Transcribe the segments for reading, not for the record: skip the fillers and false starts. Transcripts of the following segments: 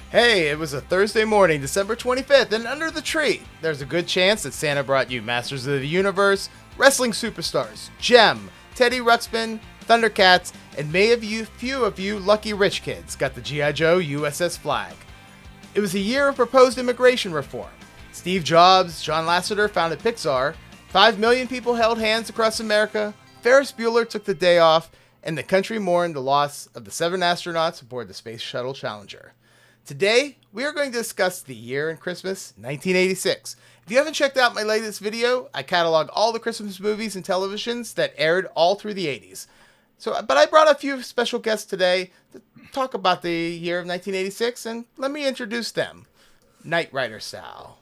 Hey, it was a Thursday morning, December 25th, and under the tree, there's a good chance that Santa brought you Masters of the Universe, wrestling superstars, Gem, Teddy Ruxpin, Thundercats, and few of you lucky rich kids got the G.I. Joe USS Flagg. It was a year of proposed immigration reform. Steve Jobs, John Lasseter founded Pixar, 5 million people held hands across America, Ferris Bueller took the day off, and the country mourned the loss of the 7 astronauts aboard the Space Shuttle Challenger. Today, we are going to discuss the year in Christmas, 1986. If you haven't checked out my latest video, I catalog all the Christmas movies and televisions that aired all through the 80s. But I brought a few special guests today to talk about the year of 1986, and let me introduce them. Knight Rider style.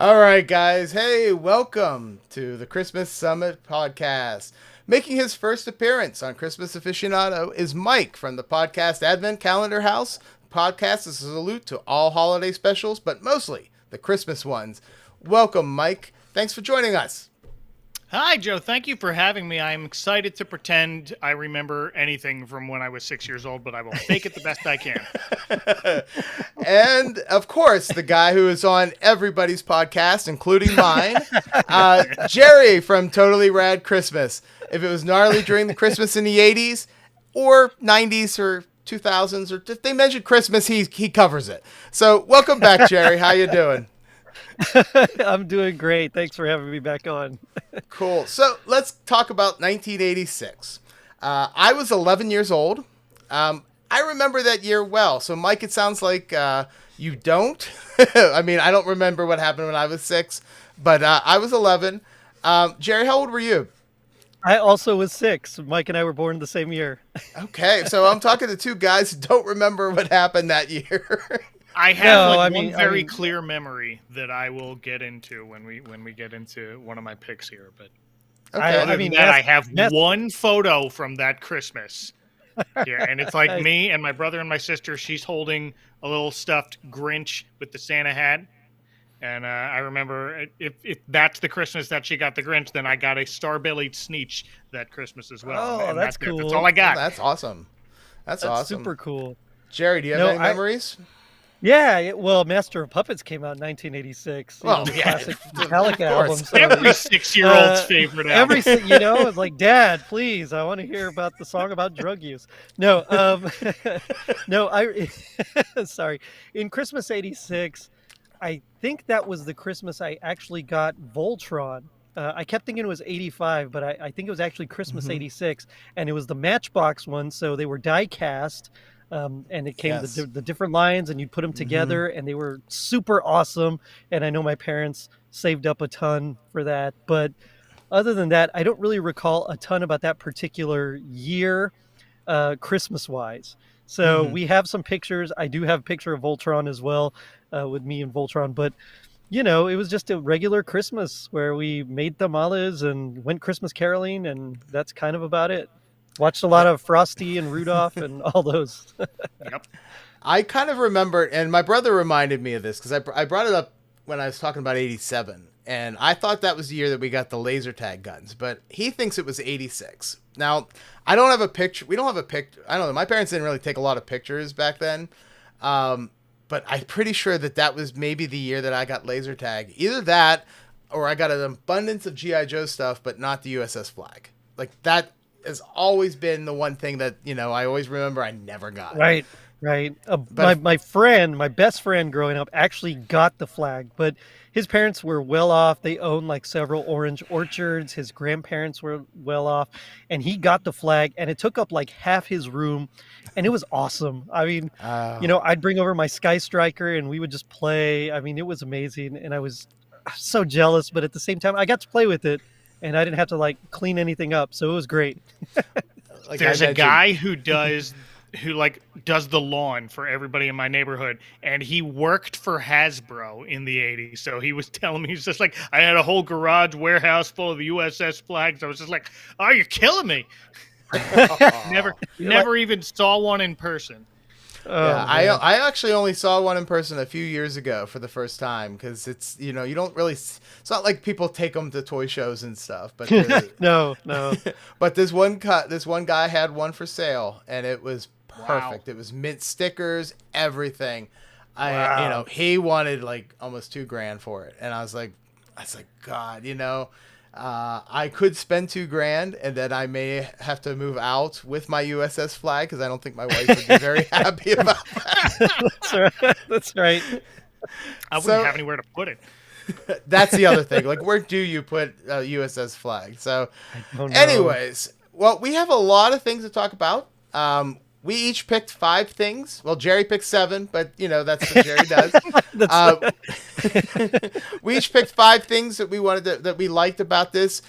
All right, guys. Hey, welcome to the Christmas Summit podcast. Making his first appearance on Christmas Aficionado is Mike from the podcast Advent Calendar House. The podcast is a salute to all holiday specials, but mostly the Christmas ones. Welcome, Mike. Thanks for joining us. Hi, Joe. Thank you for having me. I'm excited to pretend I remember anything from when I was 6 years old, but I will fake it the best I can. And, of course, the guy who is on everybody's podcast, including mine, Gerry from Totally Rad Christmas. If it was gnarly during the Christmas in the 80s or 90s or 2000s, or if they mention Christmas, he covers it. So welcome back, Gerry. How you doing? I'm doing great. Thanks for having me back on. Cool. So let's talk about 1986. I was 11 years old. I remember that year well. So, Mike, it sounds like you don't. I mean, I don't remember what happened when I was 6, but I was 11. Gerry, how old were you? I also was 6. Mike and I were born the same year. Okay, so I'm talking to two guys who don't remember what happened that year. I have one very clear memory that I will get into when we get into one of my picks here. But okay. I have one photo from that Christmas. Yeah, and it's like me and my brother and my sister. She's holding a little stuffed Grinch with the Santa hat. And I remember if that's the Christmas that she got the Grinch, then I got a star-bellied Sneetch that Christmas as well. Oh, that's cool. That's all I got. Oh, that's awesome. That's awesome. Super cool. Gerry, do you have any memories? Yeah, well, Master of Puppets came out in 1986. Well, the classic Metallica album. So, every 6-year-old's favorite album. It's like, Dad, please, I want to hear about the song about drug use. No, sorry. In Christmas '86, I think that was the Christmas I actually got Voltron. I kept thinking it was 85, but I think it was actually Christmas '86, and it was the Matchbox one, so they were die cast. And it came the different lines, and you'd put them together, and they were super awesome. And I know my parents saved up a ton for that. But other than that, I don't really recall a ton about that particular year, Christmas-wise. So we have some pictures. I do have a picture of Voltron as well, with me and Voltron. But, it was just a regular Christmas where we made tamales and went Christmas caroling, and that's kind of about it. Watched a lot of Frosty and Rudolph and all those. Yep. I kind of remember, and my brother reminded me of this because I brought it up when I was talking about 87, and I thought that was the year that we got the laser tag guns, but he thinks it was 86. Now, I don't have a picture. We don't have a picture. I don't know. My parents didn't really take a lot of pictures back then, but I'm pretty sure that was maybe the year that I got laser tag. Either that, or I got an abundance of G.I. Joe stuff, but not the USS Flagg. Like that has always been the one thing that, I always remember I never got. Right. Right. But My best friend growing up actually got the flag, but his parents were well off. They owned like several orange orchards. His grandparents were well off, and he got the flag, and it took up like half his room, and it was awesome. I mean, uh, I'd bring over my Sky Striker, and we would just play. I mean, it was amazing, and I was so jealous, but at the same time, I got to play with it, and I didn't have to like clean anything up, so it was great. like There's I a mentioned, guy who like does the lawn for everybody in my neighborhood, and he worked for Hasbro in the 80s. So he was telling me, he's just like, I had a whole garage warehouse full of the USS Flags. I was just like, oh, you're killing me. Never never even saw one in person. Oh, Yeah, man. I actually only saw one in person a few years ago for the first time because it's you don't really it's not like people take them to toy shows and stuff, but No. but this one guy had one for sale and it was perfect. Wow. It was mint stickers, everything. Wow. He wanted like almost $2,000 for it, and I was like, God, I could spend $2,000 and then I may have to move out with my USS Flag because I don't think my wife would be very happy about that. That's right. That's right. I wouldn't So- have anywhere to put it. That's the other thing. Like, where do you put USS Flag? So, Oh, no. anyways, well, we have a lot of things to talk about. We each picked 5 things. Well, Gerry picked 7, but that's what Gerry does. Uh, we each picked 5 things that we liked about this.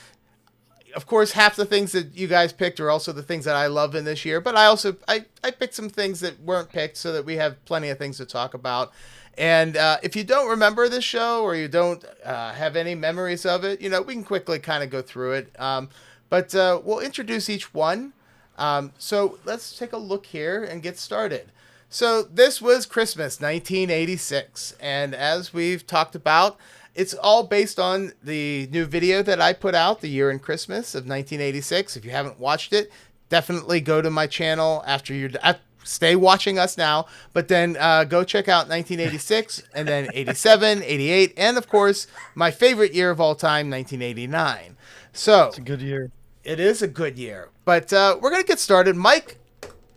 Of course, half the things that you guys picked are also the things that I love in this year. But I picked some things that weren't picked so that we have plenty of things to talk about. And if you don't remember this show or you don't have any memories of it, we can quickly kind of go through it. But we'll introduce each one. So let's take a look here and get started. So this was Christmas 1986. And as we've talked about, it's all based on the new video that I put out, The Year in Christmas of 1986. If you haven't watched it, definitely go to my channel after you're stay watching us now, but then go check out 1986 and then 87, 88, and of course, my favorite year of all time, 1989. So It's a good year. it is a good year, but we're going to get started. Mike,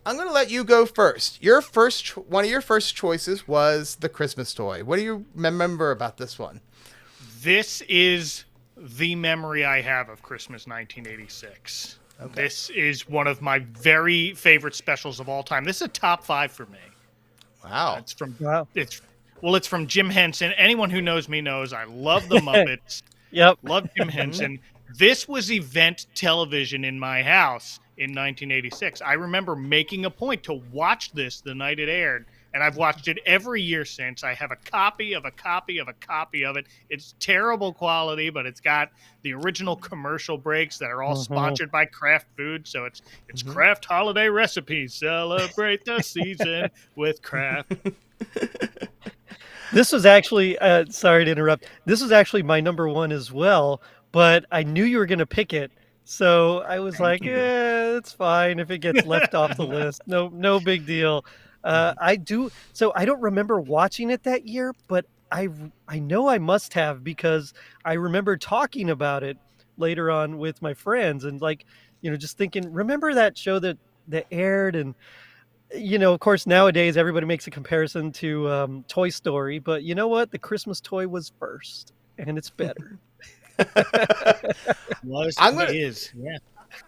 I'm going to let you go first. One of your first choices was the Christmas toy. What do you remember about this one? This is the memory I have of Christmas 1986. Okay. This is one of my very favorite specials of all time. This is a top 5 for me. Wow. It's from Wow. it's from Jim Henson. Anyone who knows me knows I love the Muppets. Yep. Love Jim Henson. This was event television in my house in 1986. I remember making a point to watch this the night it aired, and I've watched it every year since. I have a copy of a copy of a copy of it. It's terrible quality, but it's got the original commercial breaks that are all sponsored by Kraft Food. So it's Kraft holiday recipes. Celebrate the season with Kraft. This was actually, sorry to interrupt. This was actually my number 1 as well, but I knew you were going to pick it. So I was like, it's fine if it gets left off the list. No big deal. I don't remember watching it that year, but I know I must have because I remember talking about it later on with my friends and just thinking, remember that show that aired and of course, nowadays everybody makes a comparison to Toy Story, but you know what? The Christmas toy was first, and it's better. Yeah.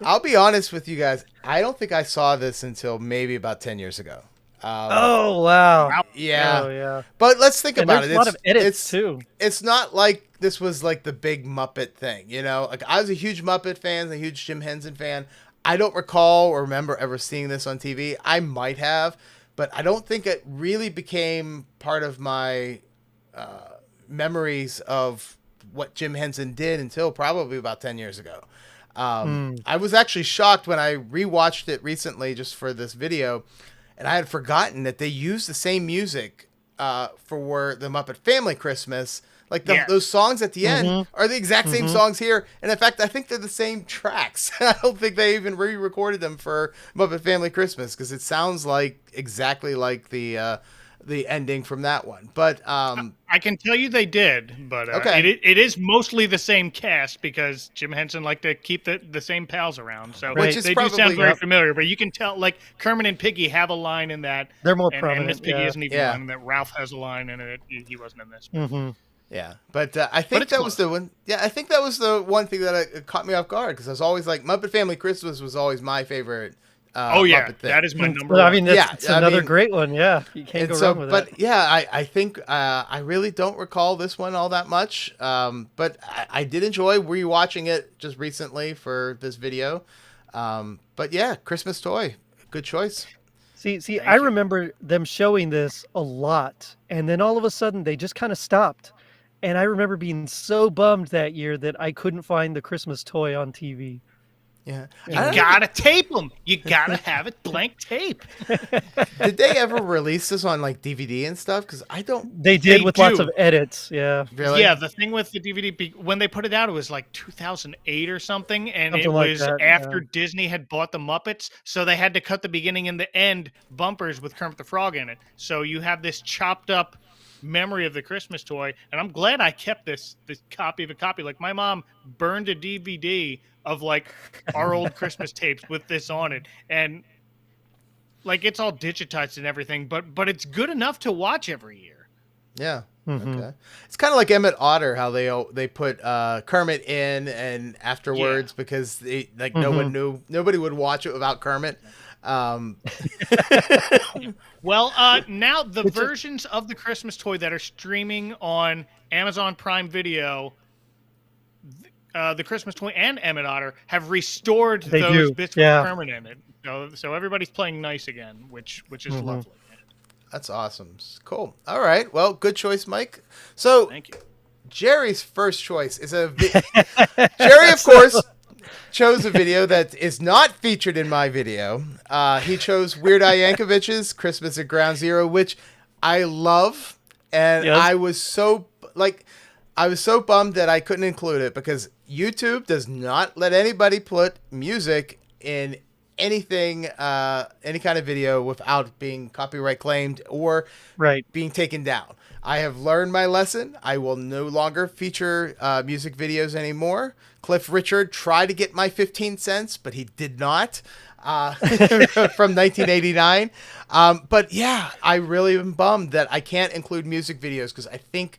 I'll be honest with you guys. I don't think I saw this until maybe about 10 years ago. Oh wow! Yeah. Oh yeah. But let's think And about there's it. a lot of edits too. It's not like this was like the big Muppet thing, Like I was a huge Muppet fan, a huge Jim Henson fan. I don't recall or remember ever seeing this on TV. I might have, but I don't think it really became part of my memories of what Jim Henson did until probably about 10 years ago. I was actually shocked when I rewatched it recently just for this video, and I had forgotten that they used the same music for the Muppet Family Christmas. Like those songs at the end are the exact same songs here. And in fact, I think they're the same tracks. I don't think they even re-recorded them for Muppet Family Christmas because it sounds like exactly like the the ending from that one. But I can tell you they did, but okay. it is mostly the same cast because Jim Henson liked to keep the same pals around. So Which is they do sound very familiar, but you can tell like Kermit and Piggy have a line in that. They're more and prominent. Miss Piggy isn't even Yeah. one, and that Ralph has a line in it. He wasn't in this. Mm-hmm. Yeah, but I think that was the one. Yeah, I think that was the one thing that caught me off guard because I was always like Muppet Family Christmas was always my favorite. Muppet thing. That is my number. But, one. I mean, it's another great one. Yeah, you can't go wrong with that. But yeah, I think I really don't recall this one all that much. But I did enjoy rewatching it just recently for this video. But yeah, Christmas toy, good choice. See, I remember them showing this a lot, and then all of a sudden they just kind of stopped. And I remember being so bummed that year that I couldn't find the Christmas toy on TV. Yeah, you gotta tape them. You gotta have it blank tape. Did they ever release this on like DVD and stuff? Because I don't. They did with lots of edits. Yeah. Really? Yeah. The thing with the DVD when they put it out, it was like 2008 or something, and Something it like was that, after Disney had bought the Muppets, so they had to cut the beginning and the end bumpers with Kermit the Frog in it. So you have this chopped up memory of the Christmas toy, and I'm glad I kept this copy of a copy. Like my mom burned a DVD of like our old Christmas tapes with this on it, and like it's all digitized and everything, but it's good enough to watch every year. Yeah. Mm-hmm. Okay. It's kind of like Emmett Otter, how they put Kermit in and afterwards because they like nobody would watch it without Kermit. Well, now the versions of the Christmas toy that are streaming on Amazon Prime Video, the Christmas toy and Emmett Otter have restored those bits with Kermit in it. So everybody's playing nice again, which is lovely. That's awesome. Cool. All right. Well, good choice, Mike. So thank you. Jerry's first choice is Gerry, of course, chose a video that is not featured in my video. He chose Weird Al Yankovic's Christmas at Ground Zero, which I love. And I was so bummed that I couldn't include it because YouTube does not let anybody put music in anything, any kind of video without being copyright claimed or being taken down. I have learned my lesson. I will no longer feature music videos anymore. Cliff Richard tried to get my 15 cents, but he did not from 1989. But yeah, I really am bummed that I can't include music videos because I think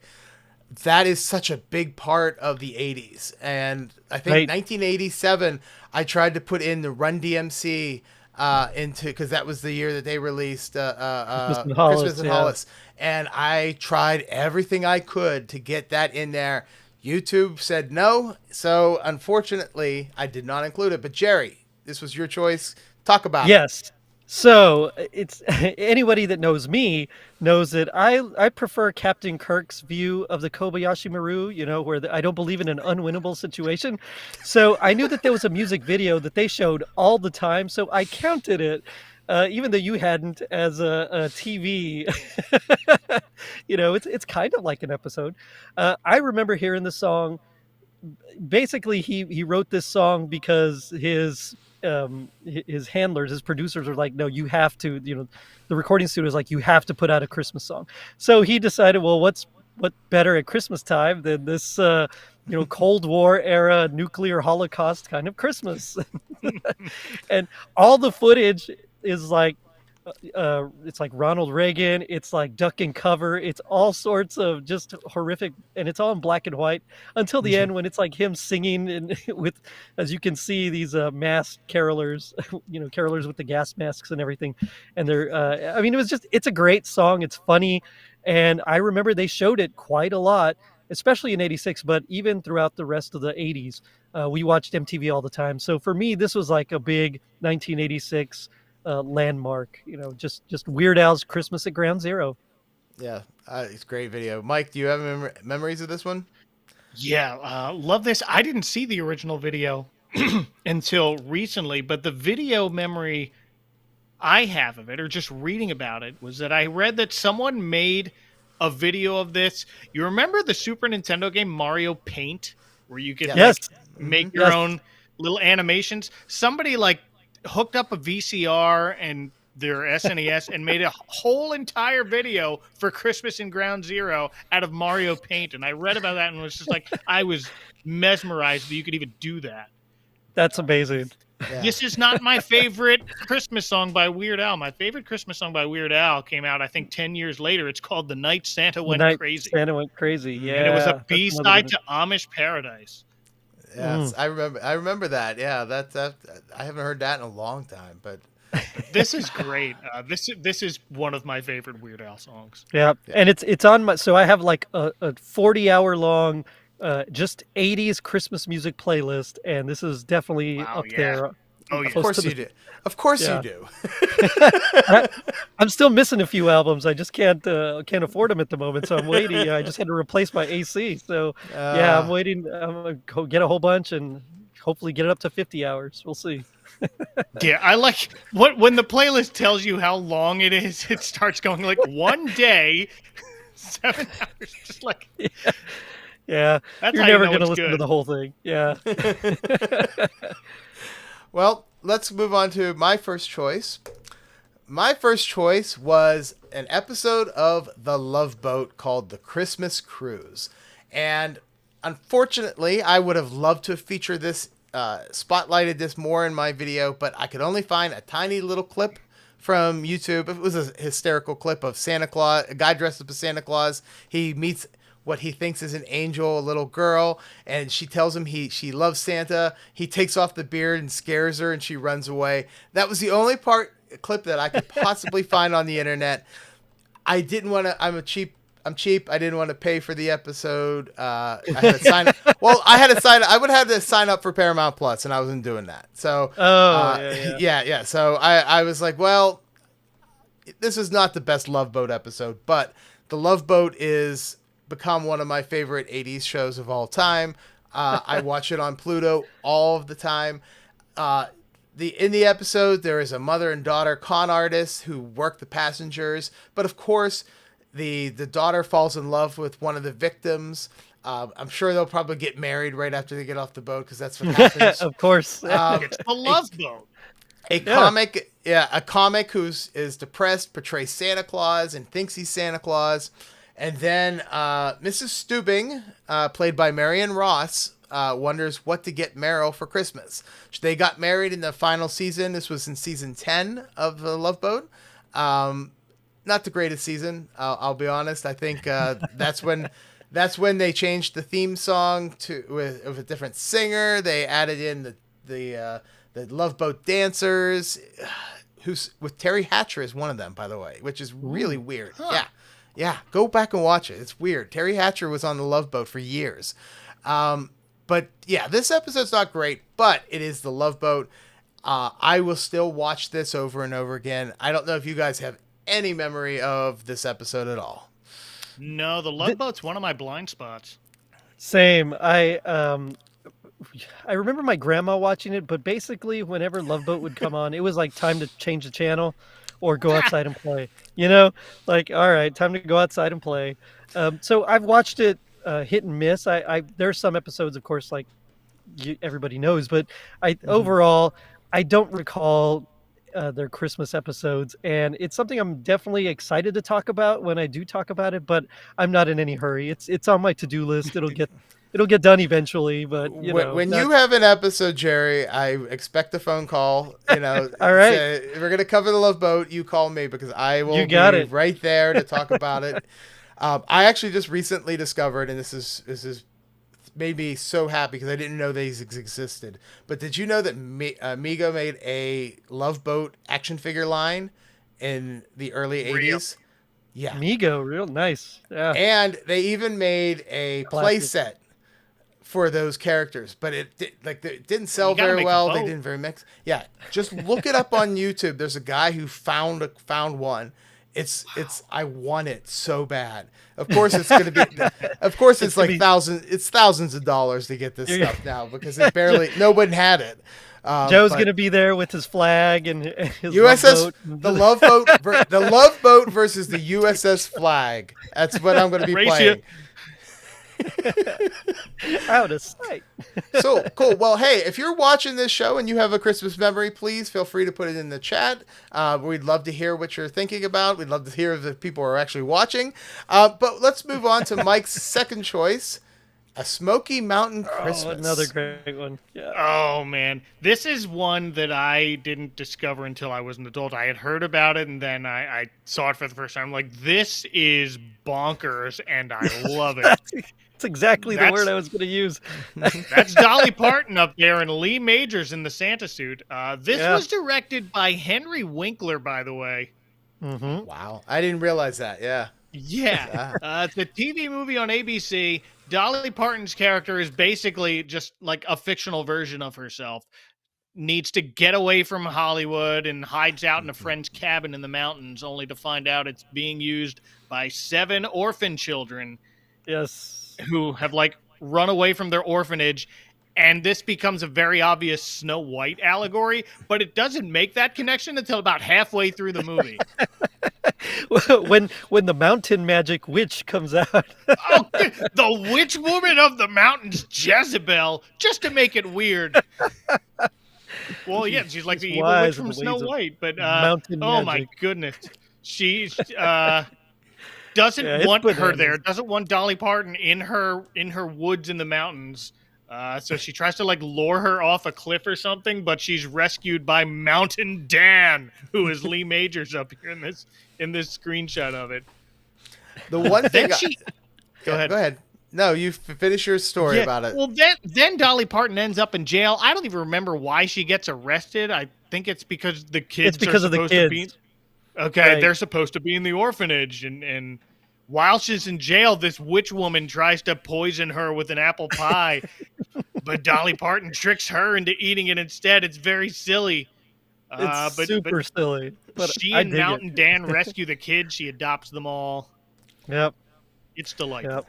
that is such a big part of the 80s. And I think 1987, I tried to put in the Run DMC because that was the year that they released Christmas in Hollis. And I tried everything I could to get that in there. YouTube said no. So unfortunately, I did not include it. But Gerry, this was your choice. Talk about it. Yes. So it's anybody that knows me knows that I prefer Captain Kirk's view of the Kobayashi Maru, where I don't believe in an unwinnable situation. So I knew that there was a music video that they showed all the time. So I counted it, even though you hadn't, as a TV. It's kind of like an episode. I remember hearing the song. Basically, he wrote this song because his handlers, his producers, are like, no, you have to, the recording studio is like, you have to put out a Christmas song. So he decided, well, what better at Christmas time than this Cold War era nuclear holocaust kind of Christmas. And all the footage is like it's like Ronald Reagan, it's like duck and cover, it's all sorts of just horrific, and it's all in black and white until the end when it's like him singing and with, as you can see, these masked carolers, carolers with the gas masks and everything, and they're it's a great song, it's funny, and I remember they showed it quite a lot, especially in 86, but even throughout the rest of the 80s. We watched MTV all the time, so for me this was like a big 1986 landmark, just Weird Al's Christmas at Ground Zero. Yeah, it's a great video. Mike, do you have memories of this one? Yeah, love this. I didn't see the original video until recently, but the video memory I have of it, or just reading about it, was that I read that someone made a video of this. You remember the Super Nintendo game Mario Paint, where you could make your own little animations? Somebody hooked up a VCR and their SNES and made a whole entire video for Christmas in Ground Zero out of Mario Paint. And I read about that and was just like, I was mesmerized that you could even do that. That's amazing. Yeah. This is not my favorite Christmas song by Weird Al. My favorite Christmas song by Weird Al came out, I think, 10 years later. It's called The Night Santa Went Crazy. Santa Went Crazy, yeah. And it was a B-side to Amish Paradise. Yes, I remember that. Yeah, that I haven't heard that in a long time, but This is great. This is one of my favorite Weird Al songs. Yeah, and it's on my. So I have like a 40-hour long, just 80s Christmas music playlist, and this is definitely up there. Oh yeah, of course you do. Of course you do. I'm still missing a few albums. I just can't afford them at the moment, so I'm waiting. I just had to replace my AC, so yeah, I'm waiting. I'm gonna go get a whole bunch and hopefully get it up to 50 hours. We'll see. Yeah, I like when the playlist tells you how long it is. It starts going like 1 day, 7 hours, just like yeah. That's You're never going to listen to the whole thing. Yeah. Well, let's move on to my first choice. My first choice was an episode of The Love Boat called The Christmas Cruise. And unfortunately, I would have loved to feature this, spotlighted this more in my video, but I could only find a tiny little clip from YouTube. It was a hysterical clip of Santa Claus, a guy dressed up as Santa Claus. He meets what he thinks is an angel, a little girl, and she tells him she loves Santa. He takes off the beard and scares her, and she runs away. That was the only clip that I could possibly find on the internet. I didn't want to. I'm cheap. I didn't want to pay for the episode. I had to sign. Well, I would have to sign up for Paramount Plus, and I wasn't doing that. So, yeah. So I was like, well, this is not the best Love Boat episode, but the Love Boat is become one of my favorite 80s shows of all time. I watch it on Pluto all of the time. In the episode, there is a mother and daughter con artists who work the passengers, but of course, the daughter falls in love with one of the victims. I'm sure they'll probably get married right after they get off the boat because that's what happens. Of course, it's the Love Boat. A comic is depressed, portrays Santa Claus and thinks he's Santa Claus. And then Mrs. Steubing, played by Marion Ross, wonders what to get Meryl for Christmas. They got married in the final season. This was in season 10 of The Love Boat. Not the greatest season, I'll be honest. I think that's when they changed the theme song with a different singer. They added in the Love Boat dancers, with Terry Hatcher as one of them, by the way, which is really weird. Huh. Yeah, go back and watch it. It's weird. Terry Hatcher was on The Love Boat for years. But yeah, this episode's not great, but it is The Love Boat. I will still watch this over and over again. I don't know if you guys have any memory of this episode at all. No, The Love Boat's one of my blind spots. Same. I remember my grandma watching it, but basically whenever Love Boat would come on, it was like time to change the channel or go outside and play. You know, like, all right, time to go outside and play. So I've watched it hit and miss. There's some episodes, of course, like everybody knows, but overall, I don't recall their Christmas episodes, and it's something I'm definitely excited to talk about when I do talk about it, but I'm not in any hurry. It's on my to-do list. It'll get done eventually, but when you have an episode, Gerry, I expect a phone call. All right, say, we're gonna cover The Love Boat. You call me because I will be right there to talk about it. I actually just recently discovered, and this is made me so happy because I didn't know these existed. But did you know that Mego made a Love Boat action figure line in the early 80s? Yeah, Mego, real nice. Yeah, and they even made a play set for those characters, but it didn't sell very well. They didn't very mix. Yeah, just look it up on YouTube. There's a guy who found one. I want it so bad. Of course it's going to be. Of course it's like thousands of dollars to get this stuff now because no one had it. Joe's going to be there with his flag and his USS Love Boat. The Love Boat versus the USS Flagg. That's what I'm going to be playing. Out of sight. So cool. Well, hey, if you're watching this show and you have a Christmas memory, please feel free to put it in the chat. We'd love to hear what you're thinking about. We'd love to hear if people are actually watching. But let's move on to Mike's second choice, A Smoky Mountain Christmas. Oh, another great one. Yeah. Oh man, this is one that I didn't discover until I was an adult. I had heard about it, and then I saw it for the first time. I'm like, this is bonkers, and I love it. That's exactly the word I was going to use. That's Dolly Parton up there, and Lee Majors in the Santa suit. This was directed by Henry Winkler, by the way. Mm-hmm. Wow, I didn't realize that. Yeah. Yeah, it's a TV movie on ABC. Dolly Parton's character is basically just like a fictional version of herself. Needs to get away from Hollywood and hides out in a friend's cabin in the mountains, only to find out it's being used by 7 orphan children. Yes. Who have like run away from their orphanage. And this becomes a very obvious Snow White allegory, but it doesn't make that connection until about halfway through the movie. when the mountain magic witch comes out. Oh, the witch woman of the mountains, Jezebel, just to make it weird. Well, yeah, she's like the evil witch from Snow White, but oh my goodness, she doesn't want her there. Doesn't want Dolly Parton in her woods in the mountains. So she tries to like lure her off a cliff or something, but she's rescued by Mountain Dan, who is Lee Majors up here in this screenshot of it. The one thing. Go ahead. Go ahead. No, you finish your story about it. Well, then Dolly Parton ends up in jail. I don't even remember why she gets arrested. I think it's because the kids. It's because of the kids. Okay, they're supposed to be in the orphanage, and while she's in jail, this witch woman tries to poison her with an apple pie, but Dolly Parton tricks her into eating it instead. It's very silly. It's super silly. But she and Mountain Dan rescue the kids. She adopts them all. Yep. It's delightful. Yep.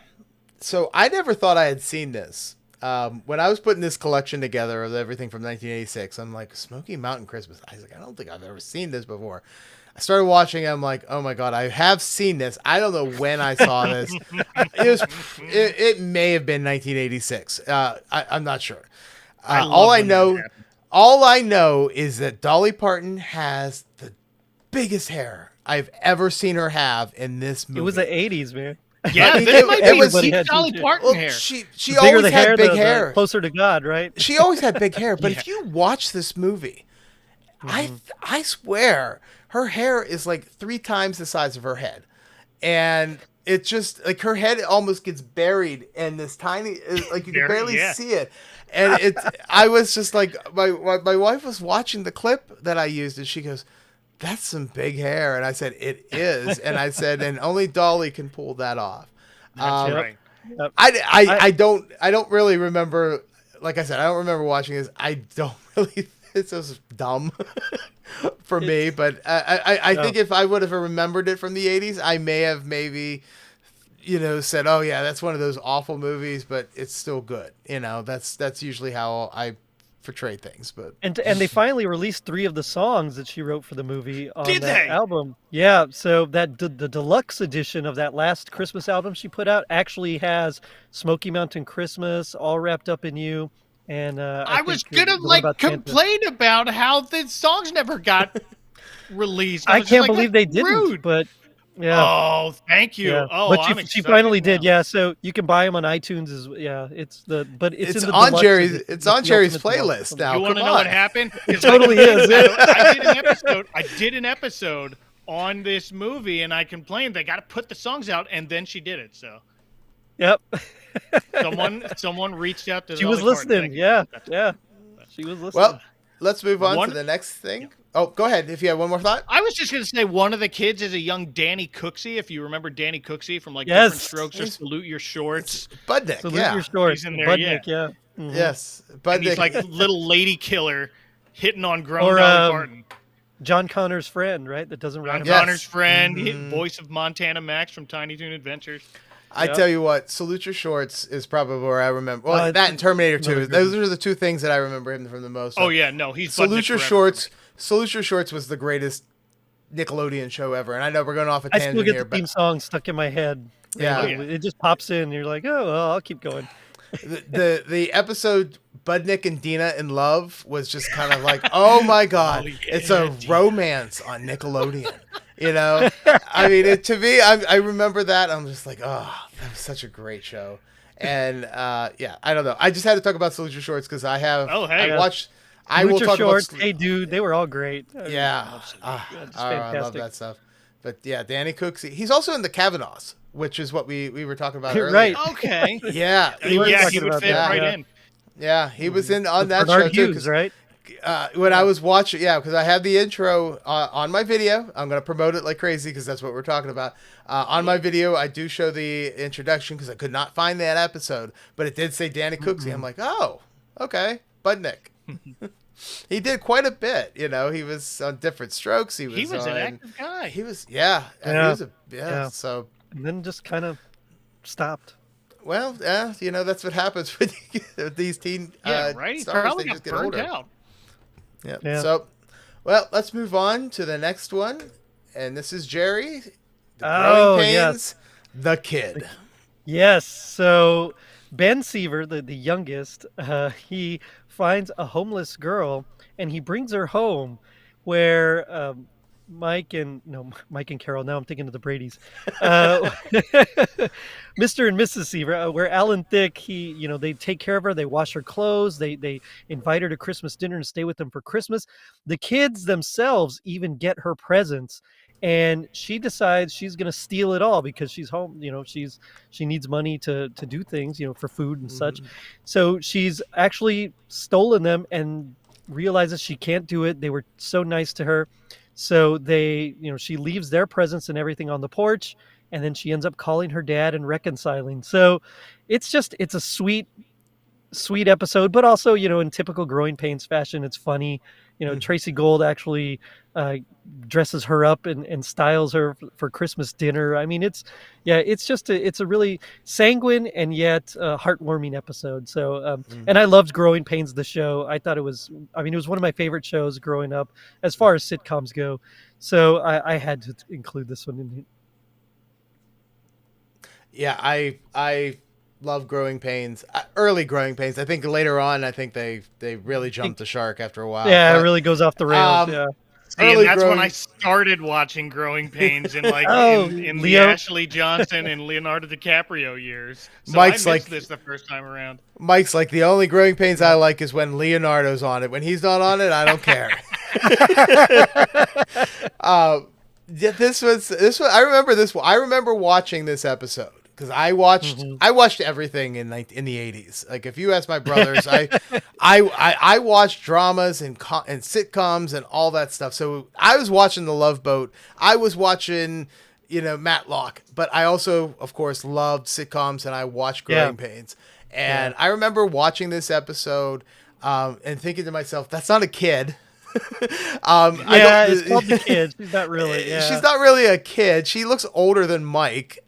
So I never thought I had seen this. When I was putting this collection together of everything from 1986, I'm like, Smoky Mountain Christmas. I was like, I don't think I've ever seen this before. I started watching it. I'm like, oh my God, I have seen this. I don't know when I saw this. It may have been 1986. I'm not sure. All I know is that Dolly Parton has the biggest hair I've ever seen her have in this movie. It was the 80s, man. Yeah, this might be Dolly Parton hair. She always had big hair. Closer to God, right? She always had big hair. But if you watch this movie, I swear her hair is like 3 times the size of her head, and it just like her head almost gets buried in this tiny, like you can barely see it. And I was just like, my wife was watching the clip that I used, and she goes, "That's some big hair." And I said, "It is." And I said, "And only Dolly can pull that off." That's right. Yep. I don't really remember. Like I said, I don't remember watching this. I don't really. It's just dumb for me. But I think if I would have remembered it from the 80s, I may have maybe, said, "Oh yeah, that's one of those awful movies," but it's still good. That's usually how I portray things. But and they finally released 3 of the songs that she wrote for the movie on that album. Yeah, so that the deluxe edition of that last Christmas album she put out actually has Smoky Mountain Christmas, All Wrapped Up in You, and I was gonna complain about how the songs never got released. I can't believe they didn't, but yeah. Oh, thank you. Yeah. Oh, but she finally did. Yeah, so you can buy them on iTunes. It's on Gerry's playlist now. You want to know what happened? It totally is. I did an episode on this movie, and I complained they got to put the songs out, and then she did it. So, yep. someone reached out to. She was listening. Yeah, she was listening. Well, let's move on to the next thing. Yeah. Oh, go ahead. If you have one more thought. I was just going to say one of the kids is a young Danny Cooksey. If you remember Danny Cooksey from Different Strokes or Salute Your Shorts. Budnick, Salute Your Shorts. He's in there, Budnick, yeah. Mm-hmm. Yes. Budnick. He's like little lady killer hitting on grown Dolly Parton. John Connor's friend, right? That doesn't rhyme. Connor's friend, voice of Montana Max from Tiny Toon Adventures. I tell you what, Salute Your Shorts is probably where I remember. Well, that and Terminator 2. Those are the 2 things that I remember him from the most. Oh yeah, no, he's Salute Your Shorts. Salute Your Shorts was the greatest Nickelodeon show ever. And I know we're going off a I tangent still get here, the theme song stuck in my head. Yeah. It just pops in. And you're like, oh, well, I'll keep going. The episode Budnick and Dina in Love was just kind of like, oh my God, it's a romance on Nickelodeon. You know, I mean, to me, I remember that. I'm just like, oh, that was such a great show. And yeah, I don't know. I just had to talk about Salute Shorts because I have. Oh, hey. I watched. I will talk Shorts. about. Hey, dude, they were all great. Yeah, I love that stuff. But yeah, Danny Cooks. He's also in the Kavanaughs, which is what we were talking about earlier. Right. Okay. Yeah. He would fit right in. Yeah, he was in on that Bernard show Hughes, too. right? When I was watching, because I have the intro on my video. I'm going to promote it like crazy because that's what we're talking about. On my video, I do show the introduction because I could not find that episode, but it did say Danny Cooksey. I'm like, oh, okay, Budnick. He did quite a bit. You know, he was on Different Strokes. He was an active guy. He was, yeah. So, and then just kind of stopped. Well, yeah, you know, that's what happens with these teen right? stars. Probably They just get got burnt older. out. Yeah. So, well, let's move on to the next one, and this is Gerry. The Growing Pains, the kid. Yes. So Ben Seaver, the youngest, he finds a homeless girl and he brings her home, where Mike and Carol. Now I'm thinking of the Brady's. Mr. and Mrs. Seaver, where Alan Thicke, they take care of her. They wash her clothes. They invite her to Christmas dinner and stay with them for Christmas. The kids themselves even get her presents, and she decides she's going to steal it all because she's home. She needs money to do things, for food and such. So she's actually stolen them and realizes she can't do it. They were so nice to her. So she leaves their presents and everything on the porch, and then she ends up calling her dad and reconciling. So it's a sweet episode, but also, in typical Growing Pains fashion, it's funny. Tracy Gold actually dresses her up and styles her for Christmas dinner. I mean, it's a really sanguine and yet heartwarming episode. So, and I loved Growing Pains, the show. I thought it was one of my favorite shows growing up as far as sitcoms go. So I had to include this one in. Yeah, I love Growing Pains, early Growing Pains. I think later on, they really jumped the shark after a while. Yeah, it really goes off the rails. Yeah. See, and that's when I started watching Growing Pains in in the Ashley Johnson and Leonardo DiCaprio years. So Mike's I missed this the first time around. Mike's like, the only Growing Pains I like is when Leonardo's on it. When he's not on it, I don't care. This was. I remember this. I remember watching this episode. Because I watched everything in the 80s. Like, if you ask my brothers, I watched dramas and sitcoms and all that stuff. So I was watching The Love Boat. I was watching, Matlock. But I also, of course, loved sitcoms, and I watched Growing Pains. And I remember watching this episode and thinking to myself, that's not a kid. It's called the kid. She's not really. Yeah. She's not really a kid. She looks older than Mike.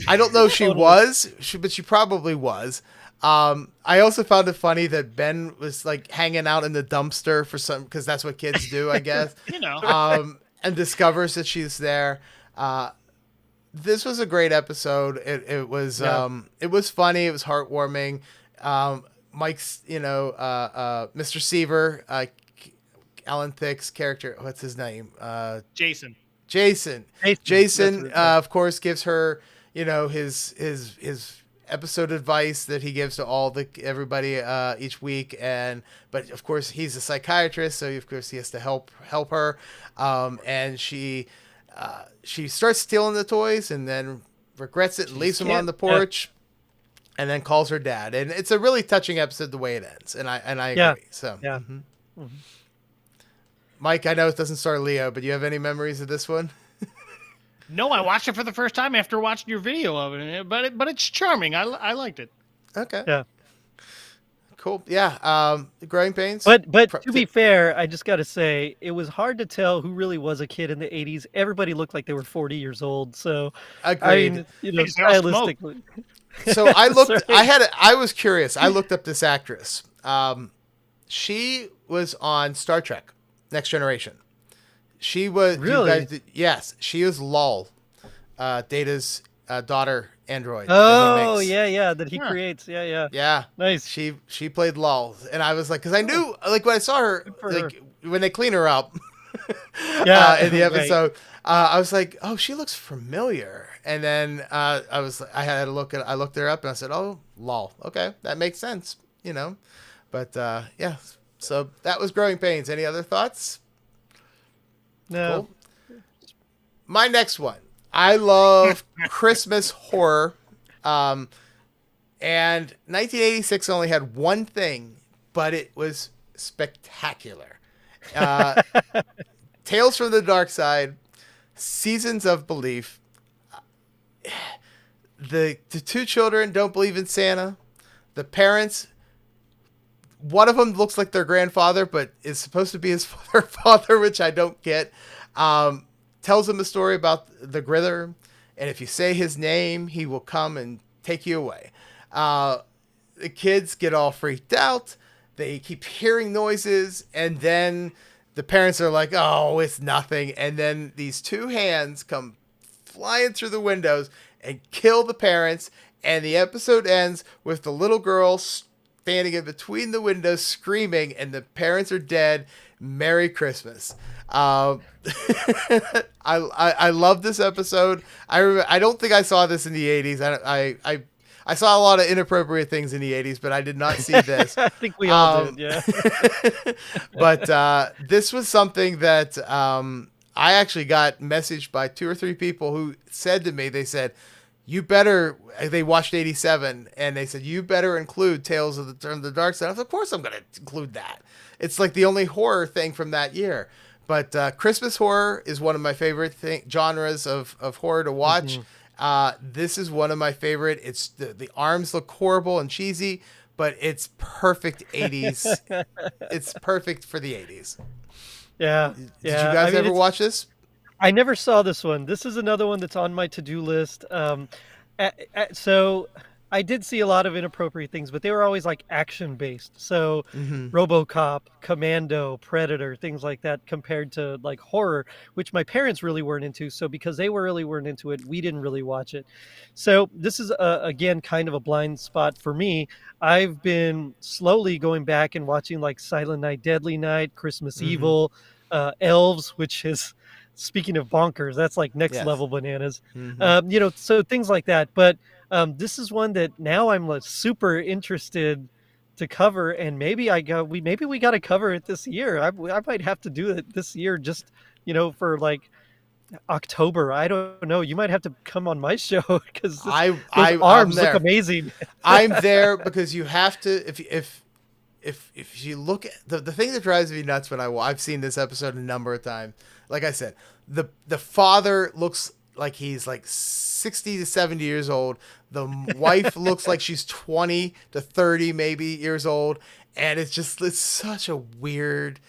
I don't know if she was, but she probably was. I also found it funny that Ben was like hanging out in the dumpster because that's what kids do, I guess. And discovers that she's there. This was a great episode. It was funny. It was heartwarming. Mike's, Mr. Seaver, Alan Thicke's character. What's his name? Jason. Jason, of course, gives her, his episode advice that he gives to everybody each week, but of course he's a psychiatrist, so of course he has to help her, and she starts stealing the toys and then regrets it and leaves them on the porch, and then calls her dad, and it's a really touching episode the way it ends, and I agree. So yeah. Mike, I know it doesn't star Leo, but do you have any memories of this one? No, I watched it for the first time after watching your video of it, but it's charming. I liked it. Okay. Yeah. Cool. Yeah. Growing Pains. But to be fair, I just got to say, it was hard to tell who really was a kid in the 80s. Everybody looked like they were 40 years old. So, agreed. Stylistically. So I looked, I was curious. I looked up this actress. She was on Star Trek, Next Generation. She was Really? yes, she was Lol, Data's daughter android in the Oh, mix. yeah, that he Huh. creates. Yeah. Yeah, Nice. she played Lol, and I was like, because I knew, like, when I saw her, Good for her. like when they clean her up Yeah, in the right. episode, I was like, oh, she looks familiar, and then I looked her up and I said, oh, Lol, okay, that makes sense, you know, but yeah, so that was Growing Pains. Any other thoughts? No. Cool. My next one. I love Christmas horror. And 1986 only had one thing, but it was spectacular. Uh, Tales from the Dark Side, Seasons of Belief. The two children don't believe in Santa. The parents, one of them looks like their grandfather, but is supposed to be his father, which I don't get. Tells them a story about the Grither, and if you say his name, he will come and take you away. The kids get all freaked out. They keep hearing noises, and then the parents are like, "Oh, it's nothing." And then these two hands come flying through the windows and kill the parents. And the episode ends with the little girl standing in between the windows screaming, and the parents are dead. Merry Christmas. I love this episode. I don't think I saw this in the 80s. I saw a lot of inappropriate things in the 80s, but I did not see this. I think we all did, yeah. But this was something that I actually got messaged by 2 or 3 people who said to me, they said, you better, they watched 87, and they said, you better include Tales of the Dark Side. I was like, of course I'm going to include that. It's like the only horror thing from that year. But Christmas horror is one of my favorite genres of horror to watch. This is one of my favorite. It's the arms look horrible and cheesy, but it's perfect 80s. It's perfect for the 80s. Yeah. Did you guys ever watch this? I never saw this one. This is another one that's on my to-do list. So I did see a lot of inappropriate things, but they were always like action-based. So RoboCop, Commando, Predator, things like that, compared to like horror, which my parents really weren't into. So because they really weren't into it, we didn't really watch it. So this is, again, kind of a blind spot for me. I've been slowly going back and watching like Silent Night, Deadly Night, Christmas Evil, Elves, which is... Speaking of bonkers, that's like next level bananas. So things like that. But this is one that now I'm like super interested to cover, and maybe we got to cover it this year. I might have to do it this year, just for like October. I don't know. You might have to come on my show because those arms look amazing. I'm there because you have to. If you look at the thing that drives me nuts when I've seen this episode a number of times. Like I said, the father looks like he's like 60 to 70 years old. The wife looks like she's 20 to 30 maybe years old, and it's such a weird